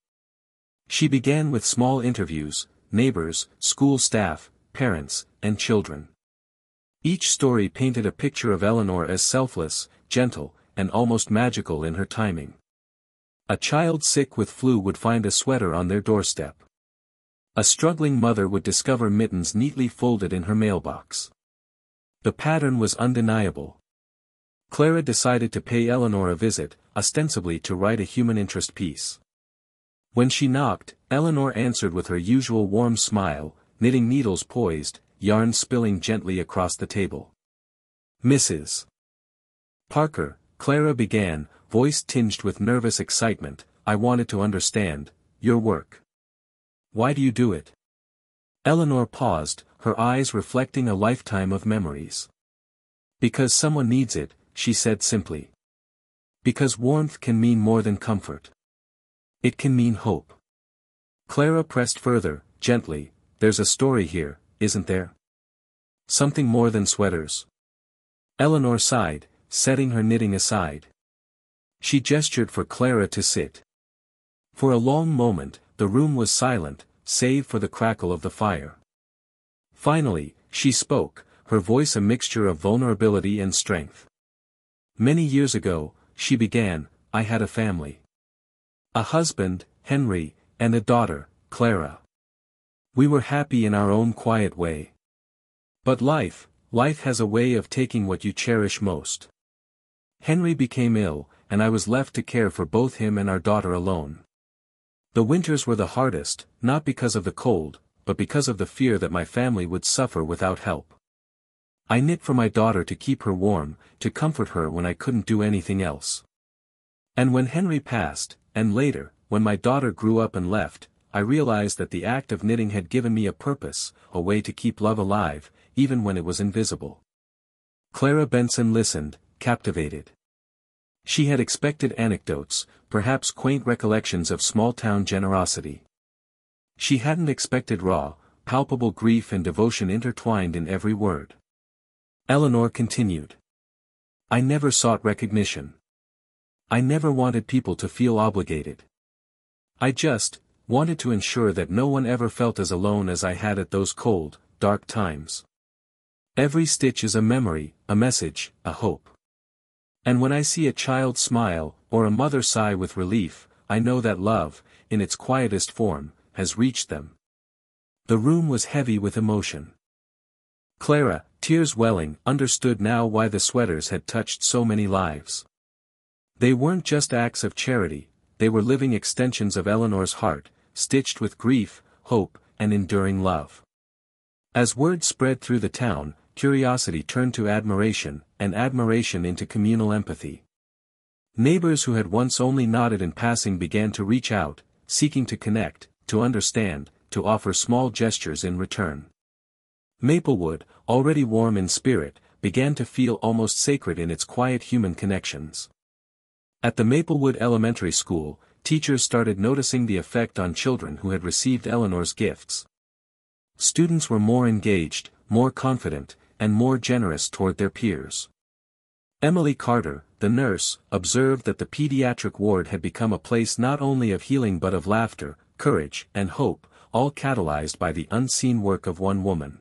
She began with small interviews, neighbors, school staff, parents, and children. Each story painted a picture of Eleanor as selfless, gentle, and almost magical in her timing. A child sick with flu would find a sweater on their doorstep. A struggling mother would discover mittens neatly folded in her mailbox. The pattern was undeniable. Clara decided to pay Eleanor a visit, ostensibly to write a human interest piece. When she knocked, Eleanor answered with her usual warm smile, knitting needles poised, yarn spilling gently across the table. "Mrs. Parker," Clara began, voice tinged with nervous excitement, "I wanted to understand your work. Why do you do it?" Eleanor paused, her eyes reflecting a lifetime of memories. "Because someone needs it," she said simply. "Because warmth can mean more than comfort. It can mean hope." Clara pressed further, gently, "There's a story here, isn't there? Something more than sweaters." Eleanor sighed, setting her knitting aside. She gestured for Clara to sit. For a long moment, the room was silent, save for the crackle of the fire. Finally, she spoke, her voice a mixture of vulnerability and strength. "Many years ago," she began, "I had a family. A husband, Henry, and a daughter, Clara. We were happy in our own quiet way. But life has a way of taking what you cherish most. Henry became ill, and I was left to care for both him and our daughter alone. The winters were the hardest, not because of the cold, but because of the fear that my family would suffer without help. I knit for my daughter to keep her warm, to comfort her when I couldn't do anything else. And when Henry passed, and later, when my daughter grew up and left, I realized that the act of knitting had given me a purpose, a way to keep love alive, even when it was invisible." Clara Benson listened, captivated. She had expected anecdotes, perhaps quaint recollections of small-town generosity. She hadn't expected raw, palpable grief and devotion intertwined in every word. Eleanor continued. "I never sought recognition. I never wanted people to feel obligated. I just wanted to ensure that no one ever felt as alone as I had at those cold, dark times. Every stitch is a memory, a message, a hope. And when I see a child smile, or a mother sigh with relief, I know that love, in its quietest form, has reached them." The room was heavy with emotion. Clara, tears welling, understood now why the sweaters had touched so many lives. They weren't just acts of charity, they were living extensions of Eleanor's heart, stitched with grief, hope, and enduring love. As word spread through the town, curiosity turned to admiration, and admiration into communal empathy. Neighbors who had once only nodded in passing began to reach out, seeking to connect, to understand, to offer small gestures in return. Maplewood, already warm in spirit, began to feel almost sacred in its quiet human connections. At the Maplewood Elementary School, teachers started noticing the effect on children who had received Eleanor's gifts. Students were more engaged, more confident, and more generous toward their peers. Emily Carter, the nurse, observed that the pediatric ward had become a place not only of healing but of laughter, courage, and hope, all catalyzed by the unseen work of one woman.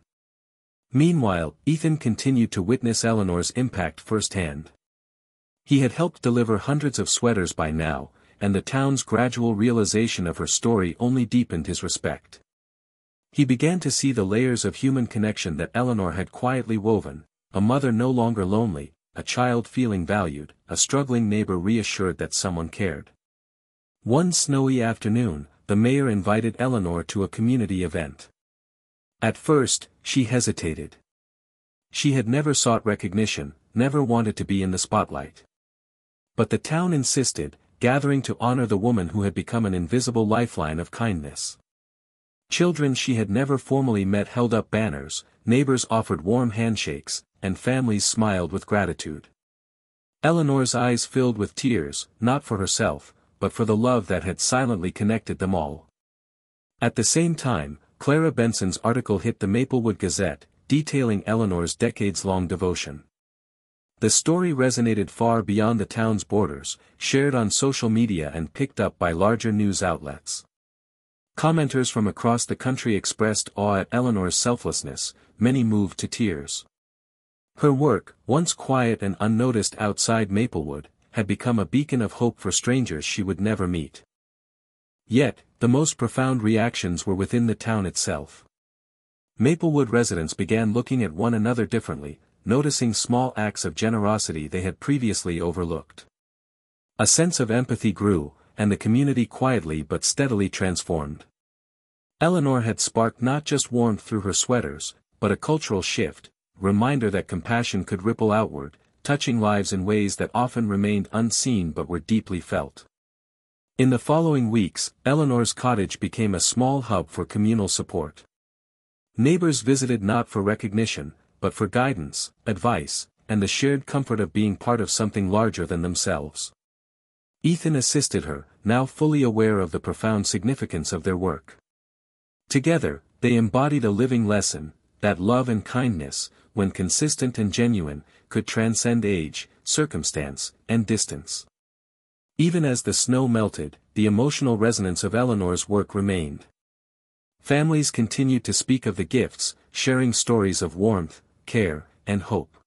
Meanwhile, Ethan continued to witness Eleanor's impact firsthand. He had helped deliver hundreds of sweaters by now, and the town's gradual realization of her story only deepened his respect. He began to see the layers of human connection that Eleanor had quietly woven, a mother no longer lonely, a child feeling valued, a struggling neighbor reassured that someone cared. One snowy afternoon, the mayor invited Eleanor to a community event. At first, she hesitated. She had never sought recognition, never wanted to be in the spotlight. But the town insisted, gathering to honor the woman who had become an invisible lifeline of kindness. Children she had never formally met held up banners, neighbors offered warm handshakes, and families smiled with gratitude. Eleanor's eyes filled with tears, not for herself, but for the love that had silently connected them all. At the same time, Clara Benson's article hit the Maplewood Gazette, detailing Eleanor's decades-long devotion. The story resonated far beyond the town's borders, shared on social media and picked up by larger news outlets. Commenters from across the country expressed awe at Eleanor's selflessness, many moved to tears. Her work, once quiet and unnoticed outside Maplewood, had become a beacon of hope for strangers she would never meet. Yet, the most profound reactions were within the town itself. Maplewood residents began looking at one another differently, noticing small acts of generosity they had previously overlooked. A sense of empathy grew, and the community quietly but steadily transformed. Eleanor had sparked not just warmth through her sweaters, but a cultural shift, reminder that compassion could ripple outward, touching lives in ways that often remained unseen but were deeply felt. In the following weeks, Eleanor's cottage became a small hub for communal support. Neighbors visited not for recognition, but for guidance, advice, and the shared comfort of being part of something larger than themselves. Ethan assisted her, now fully aware of the profound significance of their work. Together, they embodied a living lesson, that love and kindness, when consistent and genuine, could transcend age, circumstance, and distance. Even as the snow melted, the emotional resonance of Eleanor's work remained. Families continued to speak of the gifts, sharing stories of warmth, care, and hope.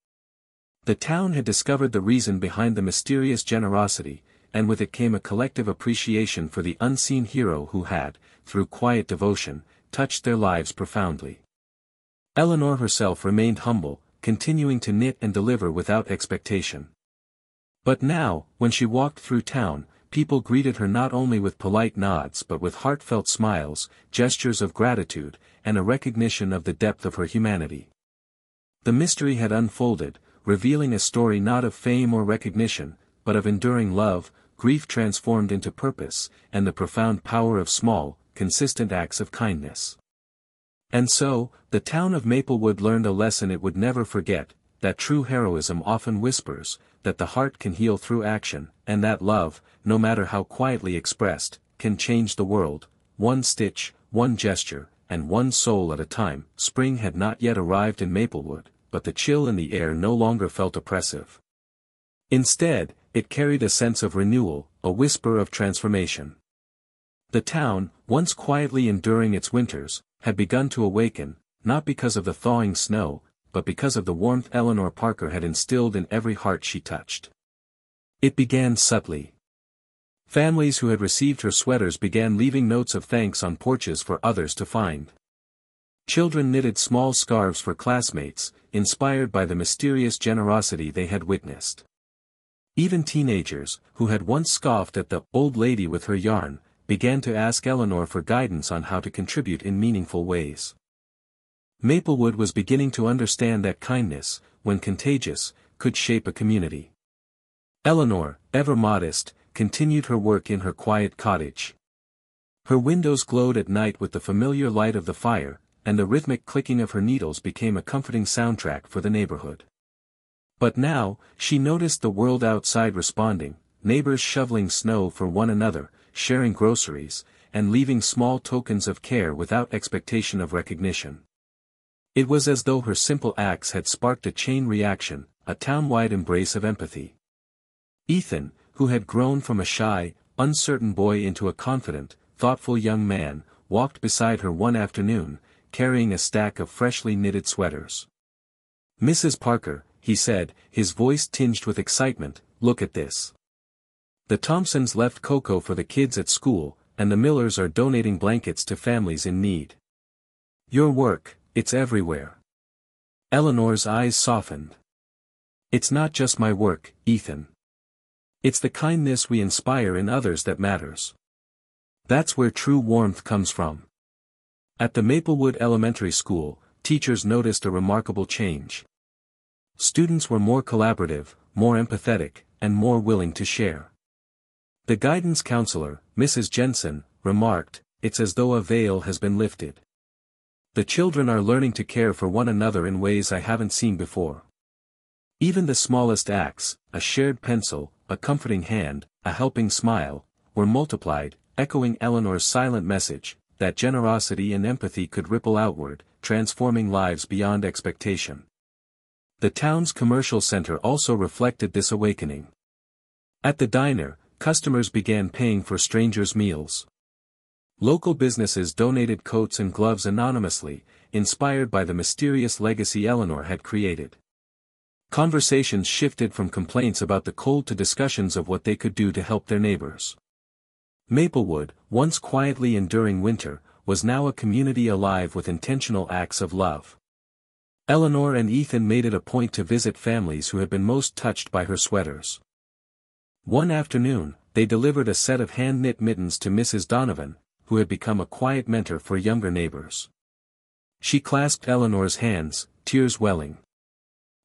The town had discovered the reason behind the mysterious generosity, and with it came a collective appreciation for the unseen hero who had, through quiet devotion, touched their lives profoundly. Eleanor herself remained humble, continuing to knit and deliver without expectation. But now, when she walked through town, people greeted her not only with polite nods but with heartfelt smiles, gestures of gratitude, and a recognition of the depth of her humanity. The mystery had unfolded, revealing a story not of fame or recognition, but of enduring love, grief transformed into purpose, and the profound power of small, consistent acts of kindness. And so, the town of Maplewood learned a lesson it would never forget, that true heroism often whispers, that the heart can heal through action, and that love, no matter how quietly expressed, can change the world, one stitch, one gesture, and one soul at a time. Spring had not yet arrived in Maplewood, but the chill in the air no longer felt oppressive. Instead, it carried a sense of renewal, a whisper of transformation. The town, once quietly enduring its winters, had begun to awaken, not because of the thawing snow, but because of the warmth Eleanor Parker had instilled in every heart she touched. It began subtly. Families who had received her sweaters began leaving notes of thanks on porches for others to find. Children knitted small scarves for classmates, inspired by the mysterious generosity they had witnessed. Even teenagers, who had once scoffed at the old lady with her yarn, began to ask Eleanor for guidance on how to contribute in meaningful ways. Maplewood was beginning to understand that kindness, when contagious, could shape a community. Eleanor, ever modest, continued her work in her quiet cottage. Her windows glowed at night with the familiar light of the fire, and the rhythmic clicking of her needles became a comforting soundtrack for the neighborhood. But now, she noticed the world outside responding, neighbors shoveling snow for one another, sharing groceries, and leaving small tokens of care without expectation of recognition. It was as though her simple acts had sparked a chain reaction, a town-wide embrace of empathy. Ethan, who had grown from a shy, uncertain boy into a confident, thoughtful young man, walked beside her one afternoon, carrying a stack of freshly knitted sweaters. "Mrs. Parker," he said, his voice tinged with excitement, "look at this. The Thompsons left cocoa for the kids at school, and the Millers are donating blankets to families in need. Your work, it's everywhere." Eleanor's eyes softened. "It's not just my work, Ethan. It's the kindness we inspire in others that matters. That's where true warmth comes from." At the Maplewood Elementary School, teachers noticed a remarkable change. Students were more collaborative, more empathetic, and more willing to share. The guidance counselor, Mrs. Jensen, remarked, "It's as though a veil has been lifted. The children are learning to care for one another in ways I haven't seen before." Even the smallest acts, a shared pencil, a comforting hand, a helping smile, were multiplied, echoing Eleanor's silent message, that generosity and empathy could ripple outward, transforming lives beyond expectation. The town's commercial center also reflected this awakening. At the diner, customers began paying for strangers' meals. Local businesses donated coats and gloves anonymously, inspired by the mysterious legacy Eleanor had created. Conversations shifted from complaints about the cold to discussions of what they could do to help their neighbors. Maplewood, once quietly enduring winter, was now a community alive with intentional acts of love. Eleanor and Ethan made it a point to visit families who had been most touched by her sweaters. One afternoon, they delivered a set of hand-knit mittens to Mrs. Donovan, who had become a quiet mentor for younger neighbors. She clasped Eleanor's hands, tears welling.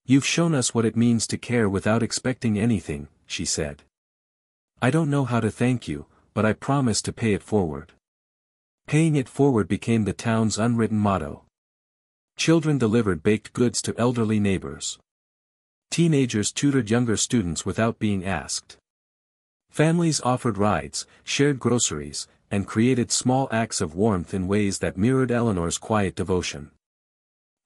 "You've shown us what it means to care without expecting anything," she said. "I don't know how to thank you, but I promise to pay it forward." Paying it forward became the town's unwritten motto. Children delivered baked goods to elderly neighbors. Teenagers tutored younger students without being asked. Families offered rides, shared groceries, and created small acts of warmth in ways that mirrored Eleanor's quiet devotion.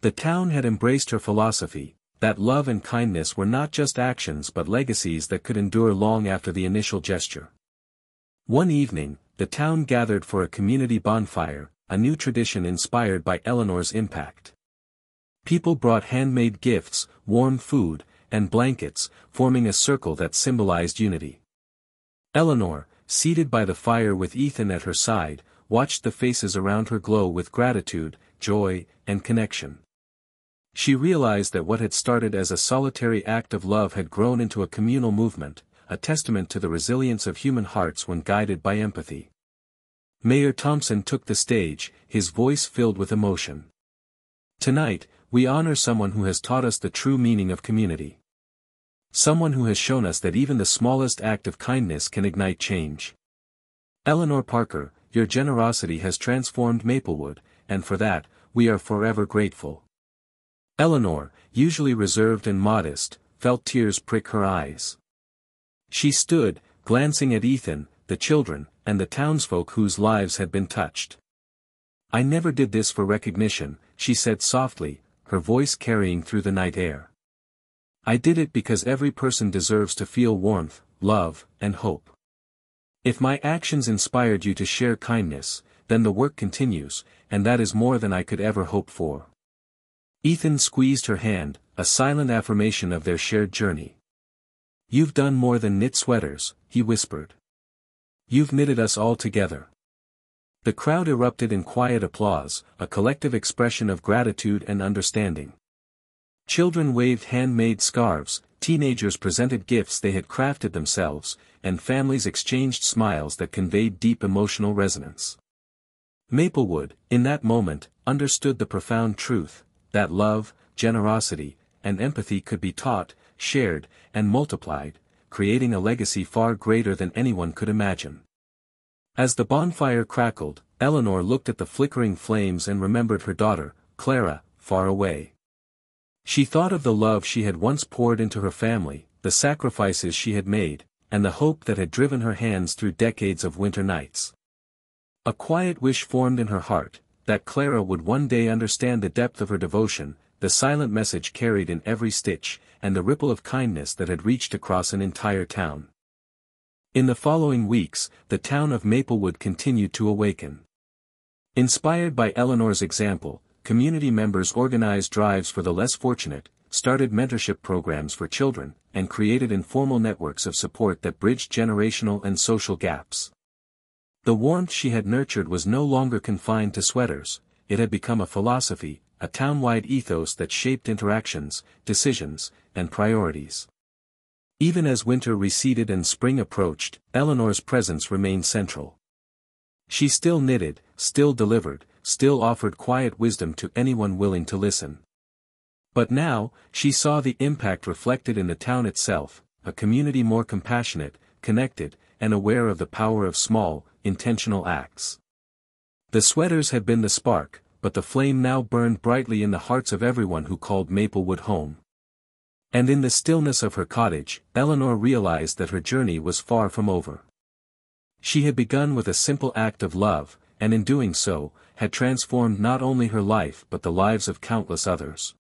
The town had embraced her philosophy, that love and kindness were not just actions but legacies that could endure long after the initial gesture. One evening, the town gathered for a community bonfire, a new tradition inspired by Eleanor's impact. People brought handmade gifts, warm food, and blankets, forming a circle that symbolized unity. Eleanor, seated by the fire with Ethan at her side, watched the faces around her glow with gratitude, joy, and connection. She realized that what had started as a solitary act of love had grown into a communal movement, a testament to the resilience of human hearts when guided by empathy. Mayor Thompson took the stage, his voice filled with emotion. "Tonight, we honor someone who has taught us the true meaning of community. Someone who has shown us that even the smallest act of kindness can ignite change. Eleanor Parker, your generosity has transformed Maplewood, and for that, we are forever grateful." Eleanor, usually reserved and modest, felt tears prick her eyes. She stood, glancing at Ethan, the children, and the townsfolk whose lives had been touched. "I never did this for recognition," she said softly, her voice carrying through the night air. "I did it because every person deserves to feel warmth, love, and hope. If my actions inspired you to share kindness, then the work continues, and that is more than I could ever hope for." Ethan squeezed her hand, a silent affirmation of their shared journey. "You've done more than knit sweaters," he whispered. "You've knitted us all together." The crowd erupted in quiet applause, a collective expression of gratitude and understanding. Children waved handmade scarves, teenagers presented gifts they had crafted themselves, and families exchanged smiles that conveyed deep emotional resonance. Maplewood, in that moment, understood the profound truth, that love, generosity, and empathy could be taught, shared, and multiplied, creating a legacy far greater than anyone could imagine. As the bonfire crackled, Eleanor looked at the flickering flames and remembered her daughter, Clara, far away. She thought of the love she had once poured into her family, the sacrifices she had made, and the hope that had driven her hands through decades of winter nights. A quiet wish formed in her heart, that Clara would one day understand the depth of her devotion, the silent message carried in every stitch, and the ripple of kindness that had reached across an entire town. In the following weeks, the town of Maplewood continued to awaken. Inspired by Eleanor's example, community members organized drives for the less fortunate, started mentorship programs for children, and created informal networks of support that bridged generational and social gaps. The warmth she had nurtured was no longer confined to sweaters, it had become a philosophy, a town-wide ethos that shaped interactions, decisions, and priorities. Even as winter receded and spring approached, Eleanor's presence remained central. She still knitted, still delivered, still offered quiet wisdom to anyone willing to listen. But now, she saw the impact reflected in the town itself, a community more compassionate, connected, and aware of the power of small, intentional acts. The sweaters had been the spark, but the flame now burned brightly in the hearts of everyone who called Maplewood home. And in the stillness of her cottage, Eleanor realized that her journey was far from over. She had begun with a simple act of love, and in doing so, had transformed not only her life but the lives of countless others.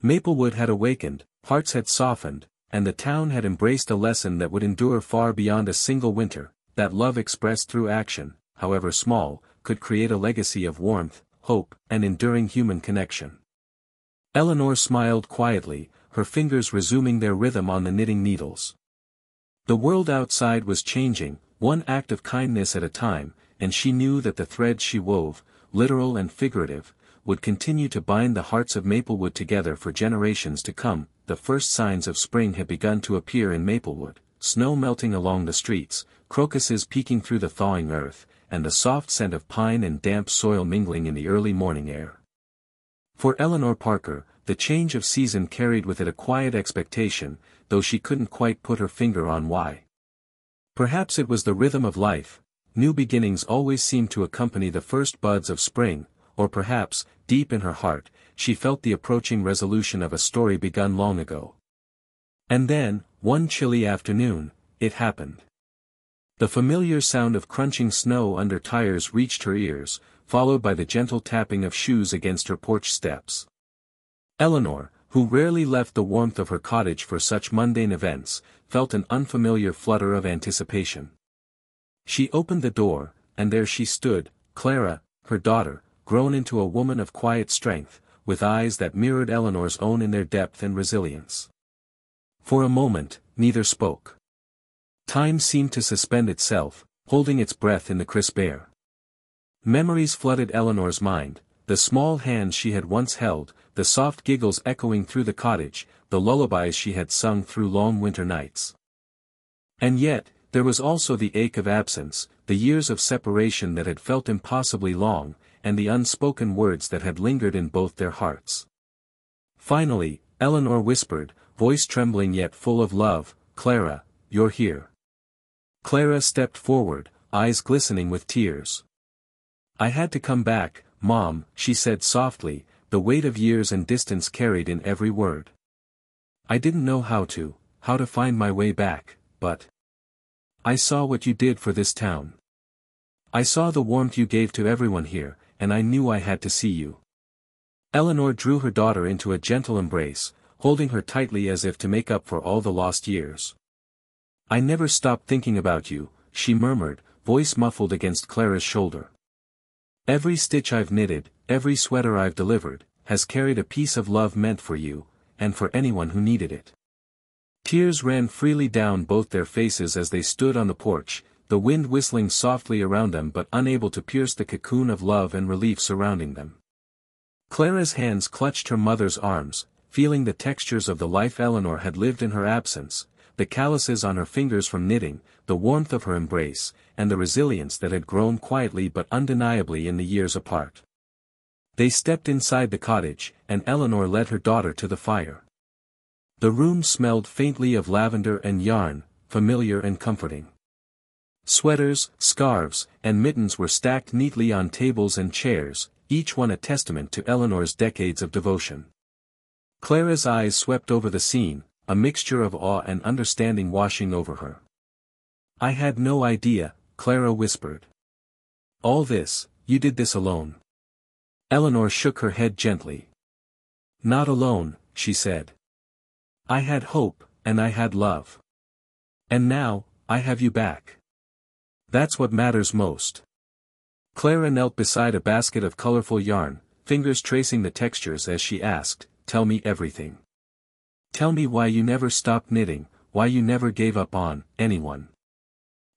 Maplewood had awakened, hearts had softened, and the town had embraced a lesson that would endure far beyond a single winter, that love expressed through action, however small, could create a legacy of warmth, hope, and enduring human connection. Eleanor smiled quietly, her fingers resuming their rhythm on the knitting needles. The world outside was changing, one act of kindness at a time, and she knew that the threads she wove, literal and figurative, would continue to bind the hearts of Maplewood together for generations to come. The first signs of spring had begun to appear in Maplewood, snow melting along the streets, crocuses peeking through the thawing earth, and the soft scent of pine and damp soil mingling in the early morning air. For Eleanor Parker, the change of season carried with it a quiet expectation, though she couldn't quite put her finger on why. Perhaps it was the rhythm of life. New beginnings always seemed to accompany the first buds of spring, or perhaps, deep in her heart, she felt the approaching resolution of a story begun long ago. And then, one chilly afternoon, it happened. The familiar sound of crunching snow under tires reached her ears, followed by the gentle tapping of shoes against her porch steps. Eleanor, who rarely left the warmth of her cottage for such mundane events, felt an unfamiliar flutter of anticipation. She opened the door, and there she stood, Clara, her daughter, grown into a woman of quiet strength, with eyes that mirrored Eleanor's own in their depth and resilience. For a moment, neither spoke. Time seemed to suspend itself, holding its breath in the crisp air. Memories flooded Eleanor's mind, the small hands she had once held, the soft giggles echoing through the cottage, the lullabies she had sung through long winter nights. And yet, there was also the ache of absence, the years of separation that had felt impossibly long, and the unspoken words that had lingered in both their hearts. Finally, Eleanor whispered, voice trembling yet full of love, "Clara, you're here." Clara stepped forward, eyes glistening with tears. "I had to come back, Mom," she said softly, the weight of years and distance carried in every word. "I didn't know how to find my way back, but I saw what you did for this town. I saw the warmth you gave to everyone here, and I knew I had to see you." Eleanor drew her daughter into a gentle embrace, holding her tightly as if to make up for all the lost years. "I never stopped thinking about you," she murmured, voice muffled against Clara's shoulder. "Every stitch I've knitted, every sweater I've delivered, has carried a piece of love meant for you, and for anyone who needed it." Tears ran freely down both their faces as they stood on the porch, the wind whistling softly around them but unable to pierce the cocoon of love and relief surrounding them. Clara's hands clutched her mother's arms, feeling the textures of the life Eleanor had lived in her absence, the calluses on her fingers from knitting, the warmth of her embrace, and the resilience that had grown quietly but undeniably in the years apart. They stepped inside the cottage, and Eleanor led her daughter to the fire. The room smelled faintly of lavender and yarn, familiar and comforting. Sweaters, scarves, and mittens were stacked neatly on tables and chairs, each one a testament to Eleanor's decades of devotion. Clara's eyes swept over the scene, a mixture of awe and understanding washing over her. "I had no idea," Clara whispered. "All this, you did this alone?" Eleanor shook her head gently. "Not alone," she said. "I had hope, and I had love. And now, I have you back. That's what matters most." Clara knelt beside a basket of colorful yarn, fingers tracing the textures as she asked, "Tell me everything. Tell me why you never stopped knitting, why you never gave up on anyone."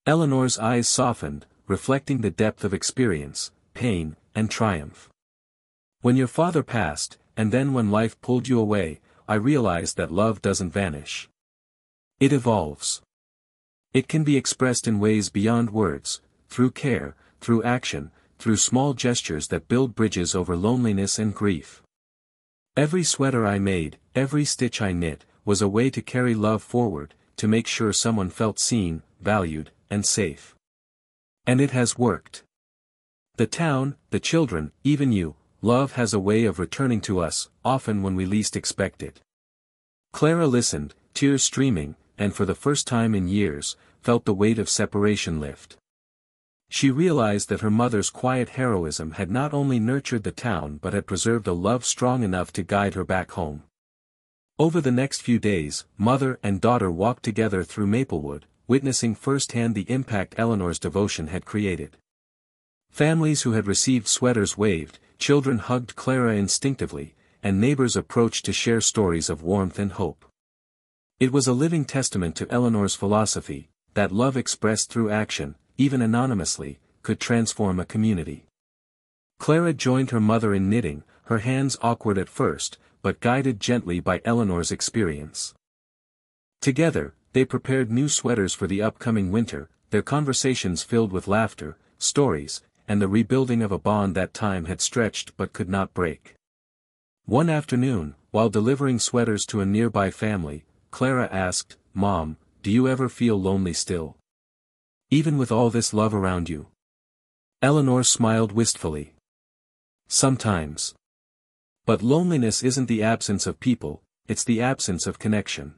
Eleanor's eyes softened, reflecting the depth of experience, pain, and triumph. "When your father passed, and then when life pulled you away, I realized that love doesn't vanish. It evolves. It can be expressed in ways beyond words, through care, through action, through small gestures that build bridges over loneliness and grief. Every sweater I made, every stitch I knit, was a way to carry love forward, to make sure someone felt seen, valued, and safe. And it has worked. The town, the children, even you, love has a way of returning to us, often when we least expect it." Clara listened, tears streaming, and for the first time in years, felt the weight of separation lift. She realized that her mother's quiet heroism had not only nurtured the town but had preserved a love strong enough to guide her back home. Over the next few days, mother and daughter walked together through Maplewood, witnessing firsthand the impact Eleanor's devotion had created. Families who had received sweaters waved, children hugged Clara instinctively, and neighbors approached to share stories of warmth and hope. It was a living testament to Eleanor's philosophy, that love expressed through action, even anonymously, could transform a community. Clara joined her mother in knitting, her hands awkward at first, but guided gently by Eleanor's experience. Together, they prepared new sweaters for the upcoming winter, their conversations filled with laughter, stories, and the rebuilding of a bond that time had stretched but could not break. One afternoon, while delivering sweaters to a nearby family, Clara asked, "Mom, do you ever feel lonely still? Even with all this love around you?" Eleanor smiled wistfully. "Sometimes. But loneliness isn't the absence of people, it's the absence of connection.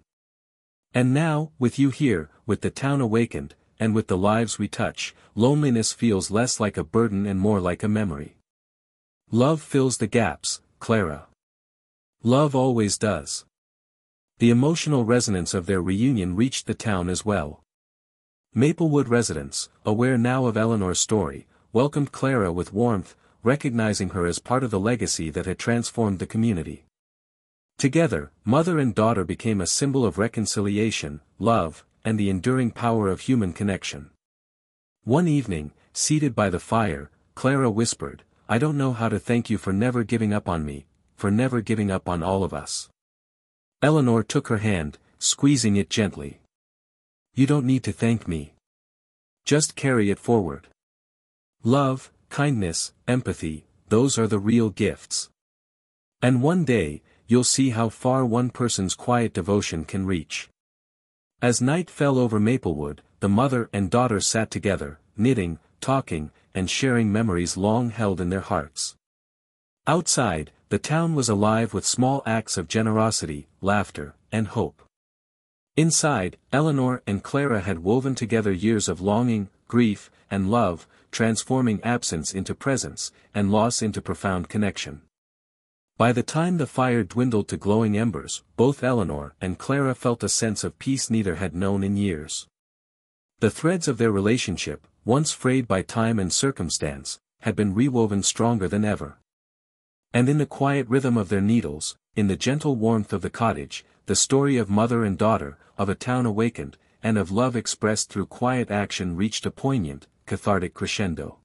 And now, with you here, with the town awakened, and with the lives we touch, loneliness feels less like a burden and more like a memory. Love fills the gaps, Clara. Love always does." The emotional resonance of their reunion reached the town as well. Maplewood residents, aware now of Eleanor's story, welcomed Clara with warmth, recognizing her as part of the legacy that had transformed the community. Together, mother and daughter became a symbol of reconciliation, love, and the enduring power of human connection. One evening, seated by the fire, Clara whispered, "I don't know how to thank you for never giving up on me, for never giving up on all of us." Eleanor took her hand, squeezing it gently. "You don't need to thank me. Just carry it forward. Love, kindness, empathy, those are the real gifts. And one day, you'll see how far one person's quiet devotion can reach." As night fell over Maplewood, the mother and daughter sat together, knitting, talking, and sharing memories long held in their hearts. Outside, the town was alive with small acts of generosity, laughter, and hope. Inside, Eleanor and Clara had woven together years of longing, grief, and love, transforming absence into presence, and loss into profound connection. By the time the fire dwindled to glowing embers, both Eleanor and Clara felt a sense of peace neither had known in years. The threads of their relationship, once frayed by time and circumstance, had been rewoven stronger than ever. And in the quiet rhythm of their needles, in the gentle warmth of the cottage, the story of mother and daughter, of a town awakened, and of love expressed through quiet action reached a poignant, cathartic crescendo.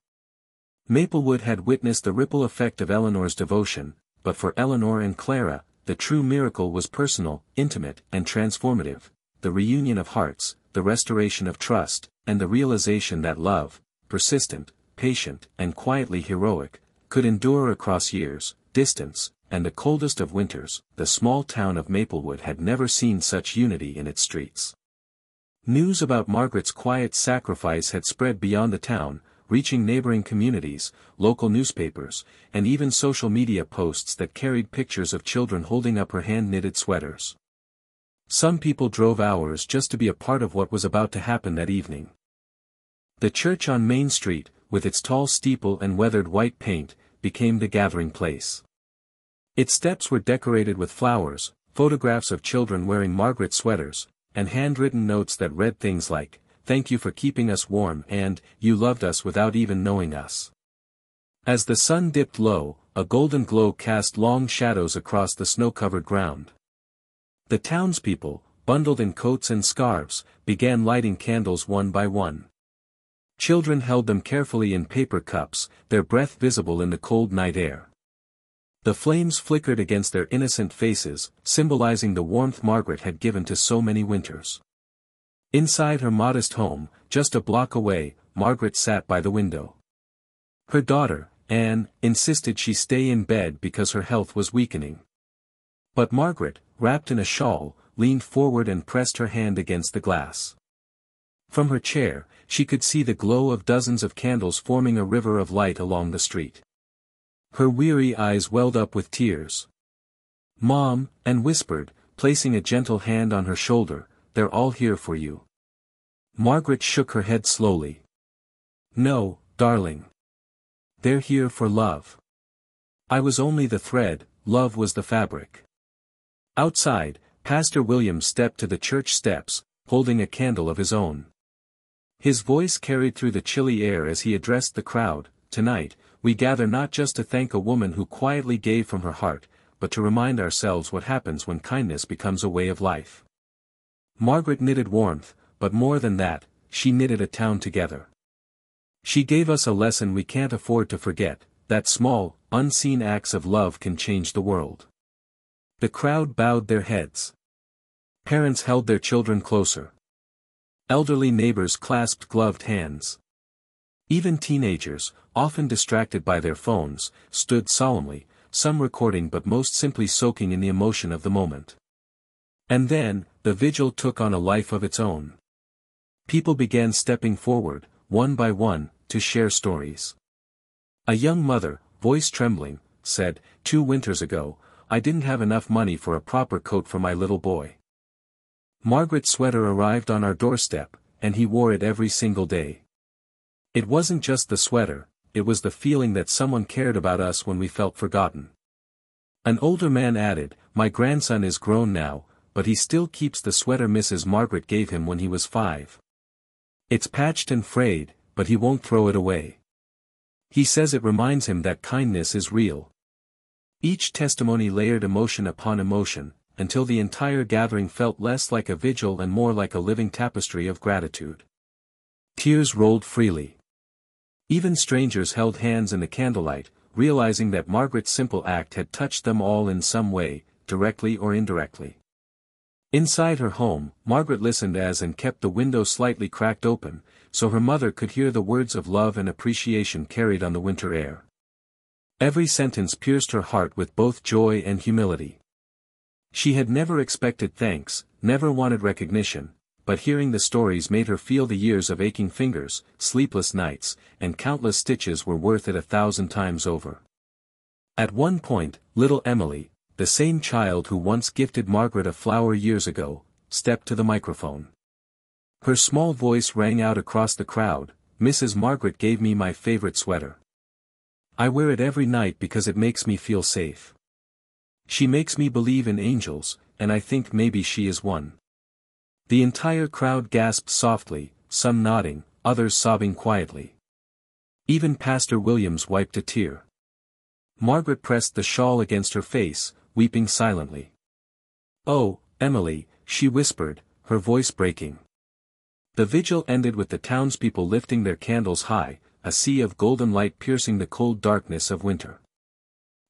Maplewood had witnessed the ripple effect of Eleanor's devotion, but for Eleanor and Clara, the true miracle was personal, intimate, and transformative. the reunion of hearts, the restoration of trust, and the realization that love, persistent, patient, and quietly heroic, could endure across years, distance, and the coldest of winters. The small town of Maplewood had never seen such unity in its streets. News about Margaret's quiet sacrifice had spread beyond the town, reaching neighboring communities, local newspapers, and even social media posts that carried pictures of children holding up her hand-knitted sweaters. Some people drove hours just to be a part of what was about to happen that evening. The church on Main Street, with its tall steeple and weathered white paint, became the gathering place. Its steps were decorated with flowers, photographs of children wearing Margaret sweaters, and handwritten notes that read things like, "Thank you for keeping us warm," and "You loved us without even knowing us." As the sun dipped low, a golden glow cast long shadows across the snow-covered ground. The townspeople, bundled in coats and scarves, began lighting candles one by one. Children held them carefully in paper cups, their breath visible in the cold night air. The flames flickered against their innocent faces, symbolizing the warmth Margaret had given to so many winters. Inside her modest home, just a block away, Margaret sat by the window. Her daughter, Anne, insisted she stay in bed because her health was weakening. But Margaret, wrapped in a shawl, leaned forward and pressed her hand against the glass. From her chair, she could see the glow of dozens of candles forming a river of light along the street. Her weary eyes welled up with tears. "Mom," Anne whispered, placing a gentle hand on her shoulder, "they're all here for you." Margaret shook her head slowly. "No, darling. They're here for love. I was only the thread, love was the fabric." Outside, Pastor William stepped to the church steps, holding a candle of his own. His voice carried through the chilly air as he addressed the crowd. "Tonight, we gather not just to thank a woman who quietly gave from her heart, but to remind ourselves what happens when kindness becomes a way of life." Margaret knitted warmth, but more than that, she knitted a town together. She gave us a lesson we can't afford to forget, that small, unseen acts of love can change the world. The crowd bowed their heads. Parents held their children closer. Elderly neighbors clasped gloved hands. Even teenagers, often distracted by their phones, stood solemnly, some recording but most simply soaking in the emotion of the moment. And then, the vigil took on a life of its own. People began stepping forward, one by one, to share stories. A young mother, voice trembling, said, "2 winters ago, I didn't have enough money for a proper coat for my little boy. Margaret's sweater arrived on our doorstep, and he wore it every single day. It wasn't just the sweater, it was the feeling that someone cared about us when we felt forgotten." An older man added, "My grandson is grown now, but he still keeps the sweater Mrs. Margaret gave him when he was 5. It's patched and frayed, but he won't throw it away. He says it reminds him that kindness is real." Each testimony layered emotion upon emotion, until the entire gathering felt less like a vigil and more like a living tapestry of gratitude. Tears rolled freely. Even strangers held hands in the candlelight, realizing that Margaret's simple act had touched them all in some way, directly or indirectly. Inside her home, Margaret listened as and kept the window slightly cracked open, so her mother could hear the words of love and appreciation carried on the winter air. Every sentence pierced her heart with both joy and humility. She had never expected thanks, never wanted recognition, but hearing the stories made her feel the years of aching fingers, sleepless nights, and countless stitches were worth it 1,000 times over. At one point, little Emily, the same child who once gifted Margaret a flower years ago, stepped to the microphone. Her small voice rang out across the crowd, "Mrs. Margaret gave me my favorite sweater. I wear it every night because it makes me feel safe. She makes me believe in angels, and I think maybe she is one." The entire crowd gasped softly, some nodding, others sobbing quietly. Even Pastor Williams wiped a tear. Margaret pressed the shawl against her face, weeping silently. "Oh, Emily," she whispered, her voice breaking. The vigil ended with the townspeople lifting their candles high, a sea of golden light piercing the cold darkness of winter.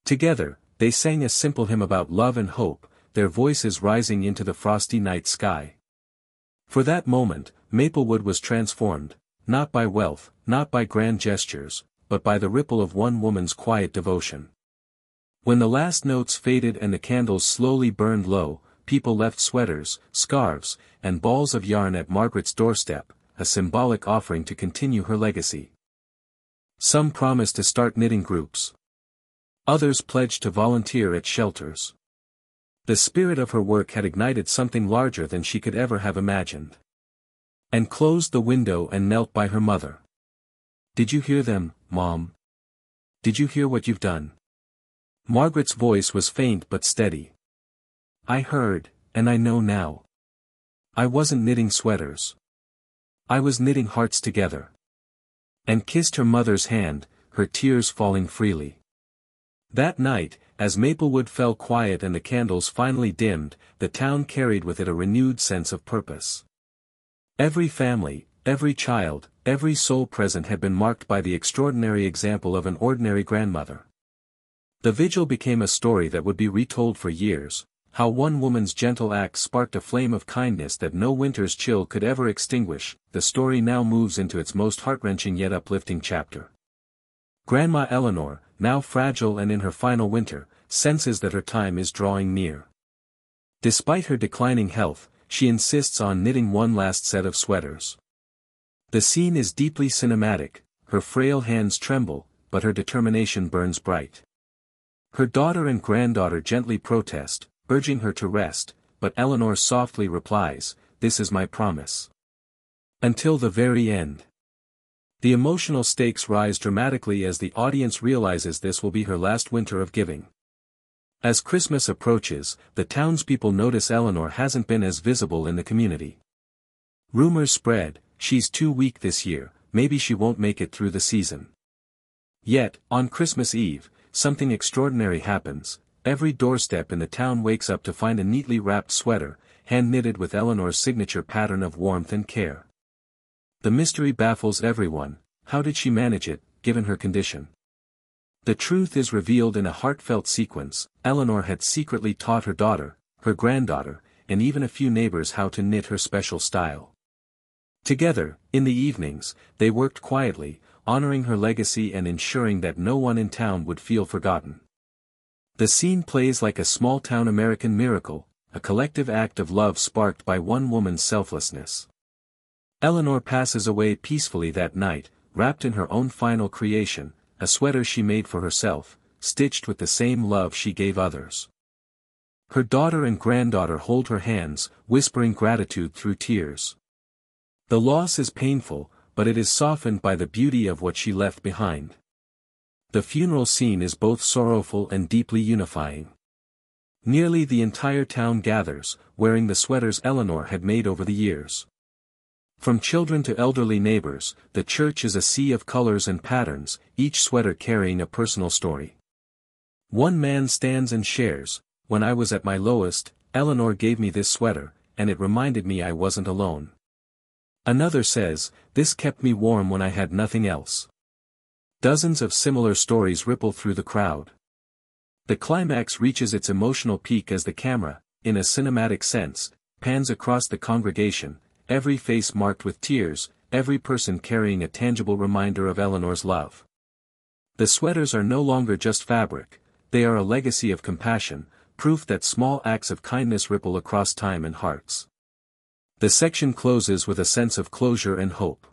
Together, they sang a simple hymn about love and hope, their voices rising into the frosty night sky. For that moment, Maplewood was transformed, not by wealth, not by grand gestures, but by the ripple of one woman's quiet devotion. When the last notes faded and the candles slowly burned low, people left sweaters, scarves, and balls of yarn at Margaret's doorstep, a symbolic offering to continue her legacy. Some promised to start knitting groups. Others pledged to volunteer at shelters. The spirit of her work had ignited something larger than she could ever have imagined. And closed the window and knelt by her mother. "Did you hear them, Mom? Did you hear what you've done?" Margaret's voice was faint but steady. "I heard, and I know now. I wasn't knitting sweaters. I was knitting hearts together." And kissed her mother's hand, her tears falling freely. That night, as Maplewood fell quiet and the candles finally dimmed, the town carried with it a renewed sense of purpose. Every family, every child, every soul present had been marked by the extraordinary example of an ordinary grandmother. The vigil became a story that would be retold for years, how one woman's gentle act sparked a flame of kindness that no winter's chill could ever extinguish. The story now moves into its most heart-wrenching yet uplifting chapter. Grandma Eleanor, now fragile and in her final winter, senses that her time is drawing near. Despite her declining health, she insists on knitting one last set of sweaters. The scene is deeply cinematic, her frail hands tremble, but her determination burns bright. Her daughter and granddaughter gently protest, urging her to rest, but Eleanor softly replies, "This is my promise." Until the very end. The emotional stakes rise dramatically as the audience realizes this will be her last winter of giving. As Christmas approaches, the townspeople notice Eleanor hasn't been as visible in the community. Rumors spread, "She's too weak this year, maybe she won't make it through the season." Yet, on Christmas Eve, something extraordinary happens. Every doorstep in the town wakes up to find a neatly wrapped sweater, hand-knitted with Eleanor's signature pattern of warmth and care. The mystery baffles everyone. How did she manage it, given her condition? The truth is revealed in a heartfelt sequence. Eleanor had secretly taught her daughter, her granddaughter, and even a few neighbors how to knit her special style. Together, in the evenings, they worked quietly, honoring her legacy and ensuring that no one in town would feel forgotten. The scene plays like a small-town American miracle, a collective act of love sparked by one woman's selflessness. Eleanor passes away peacefully that night, wrapped in her own final creation, a sweater she made for herself, stitched with the same love she gave others. Her daughter and granddaughter hold her hands, whispering gratitude through tears. The loss is painful, but it is softened by the beauty of what she left behind. The funeral scene is both sorrowful and deeply unifying. Nearly the entire town gathers, wearing the sweaters Eleanor had made over the years. From children to elderly neighbors, the church is a sea of colors and patterns, each sweater carrying a personal story. One man stands and shares, "When I was at my lowest, Eleanor gave me this sweater, and it reminded me I wasn't alone." Another says, "This kept me warm when I had nothing else." Dozens of similar stories ripple through the crowd. The climax reaches its emotional peak as the camera, in a cinematic sense, pans across the congregation, every face marked with tears, every person carrying a tangible reminder of Eleanor's love. The sweaters are no longer just fabric, they are a legacy of compassion, proof that small acts of kindness ripple across time and hearts. The section closes with a sense of closure and hope.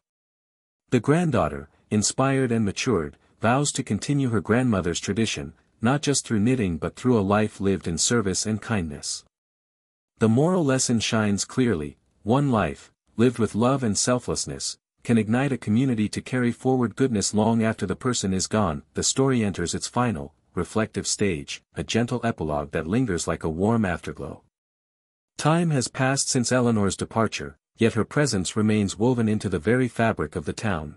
The granddaughter, inspired and matured, vows to continue her grandmother's tradition, not just through knitting but through a life lived in service and kindness. The moral lesson shines clearly: one life, lived with love and selflessness, can ignite a community to carry forward goodness long after the person is gone. The story enters its final, reflective stage, a gentle epilogue that lingers like a warm afterglow. Time has passed since Eleanor's departure, yet her presence remains woven into the very fabric of the town.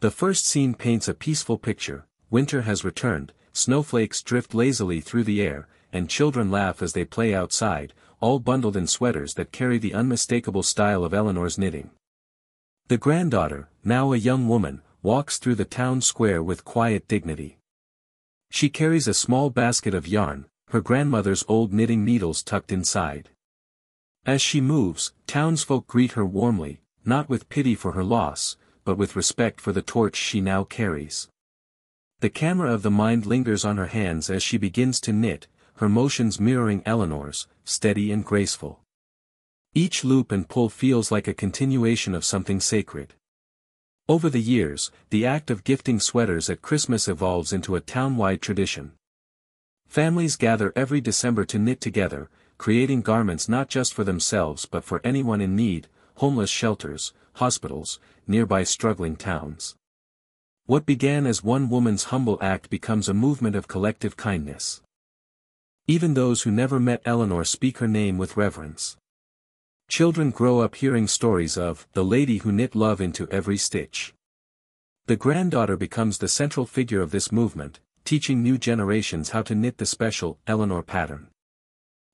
The first scene paints a peaceful picture: winter has returned, snowflakes drift lazily through the air, and children laugh as they play outside, all bundled in sweaters that carry the unmistakable style of Eleanor's knitting. The granddaughter, now a young woman, walks through the town square with quiet dignity. She carries a small basket of yarn, her grandmother's old knitting needles tucked inside. As she moves, townsfolk greet her warmly, not with pity for her loss, but with respect for the torch she now carries. The camera of the mind lingers on her hands as she begins to knit, her motions mirroring Eleanor's, steady and graceful. Each loop and pull feels like a continuation of something sacred. Over the years, the act of gifting sweaters at Christmas evolves into a town-wide tradition. Families gather every December to knit together, creating garments not just for themselves but for anyone in need, homeless shelters, hospitals, nearby struggling towns. What began as one woman's humble act becomes a movement of collective kindness. Even those who never met Eleanor speak her name with reverence. Children grow up hearing stories of the lady who knit love into every stitch. The granddaughter becomes the central figure of this movement, teaching new generations how to knit the special Eleanor pattern.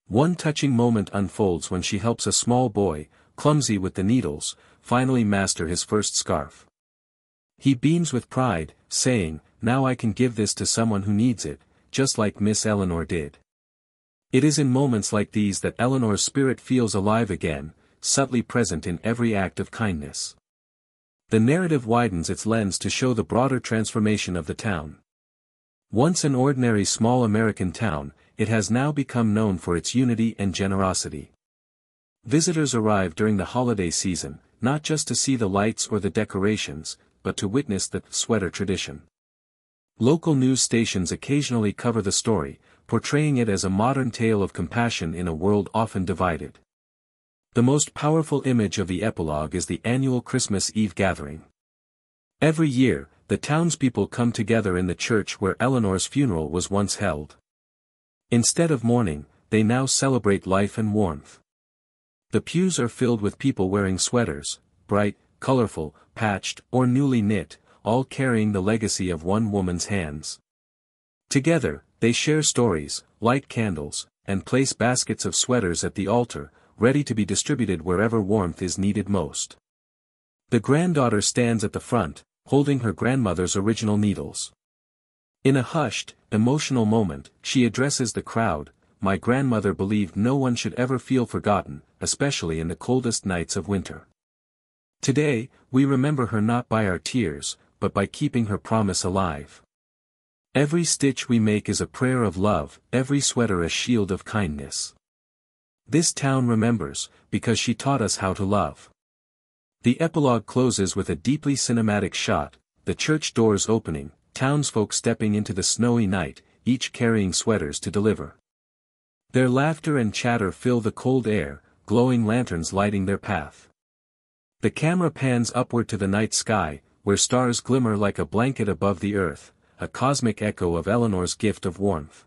One touching moment unfolds when she helps a small boy, clumsy with the needles, finally master his first scarf. He beams with pride, saying, "Now I can give this to someone who needs it, just like Miss Eleanor did." It is in moments like these that Eleanor's spirit feels alive again, subtly present in every act of kindness. The narrative widens its lens to show the broader transformation of the town. Once an ordinary small American town, it has now become known for its unity and generosity. Visitors arrive during the holiday season, not just to see the lights or the decorations, but to witness the sweater tradition. Local news stations occasionally cover the story, portraying it as a modern tale of compassion in a world often divided. The most powerful image of the epilogue is the annual Christmas Eve gathering. Every year, the townspeople come together in the church where Eleanor's funeral was once held. Instead of mourning, they now celebrate life and warmth. The pews are filled with people wearing sweaters, bright, colorful, patched, or newly knit, all carrying the legacy of one woman's hands. Together, they share stories, light candles, and place baskets of sweaters at the altar, ready to be distributed wherever warmth is needed most. The granddaughter stands at the front, holding her grandmother's original needles. In a hushed, emotional moment, she addresses the crowd. "My grandmother believed no one should ever feel forgotten, especially in the coldest nights of winter. Today, we remember her not by our tears, but by keeping her promise alive. Every stitch we make is a prayer of love, every sweater a shield of kindness. This town remembers, because she taught us how to love." The epilogue closes with a deeply cinematic shot, the church doors opening, townsfolk stepping into the snowy night, each carrying sweaters to deliver. Their laughter and chatter fill the cold air, glowing lanterns lighting their path. The camera pans upward to the night sky, where stars glimmer like a blanket above the earth, a cosmic echo of Eleanor's gift of warmth.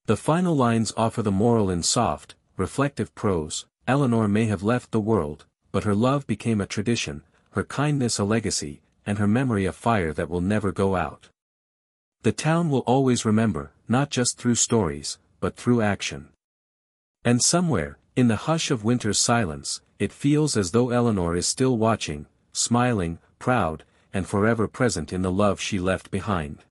The final lines offer the moral in soft, reflective prose. Eleanor may have left the world, but her love became a tradition, her kindness a legacy, and her memory a fire that will never go out. The town will always remember, not just through stories, but through action. And somewhere, in the hush of winter's silence, it feels as though Eleanor is still watching, smiling, proud, and forever present in the love she left behind.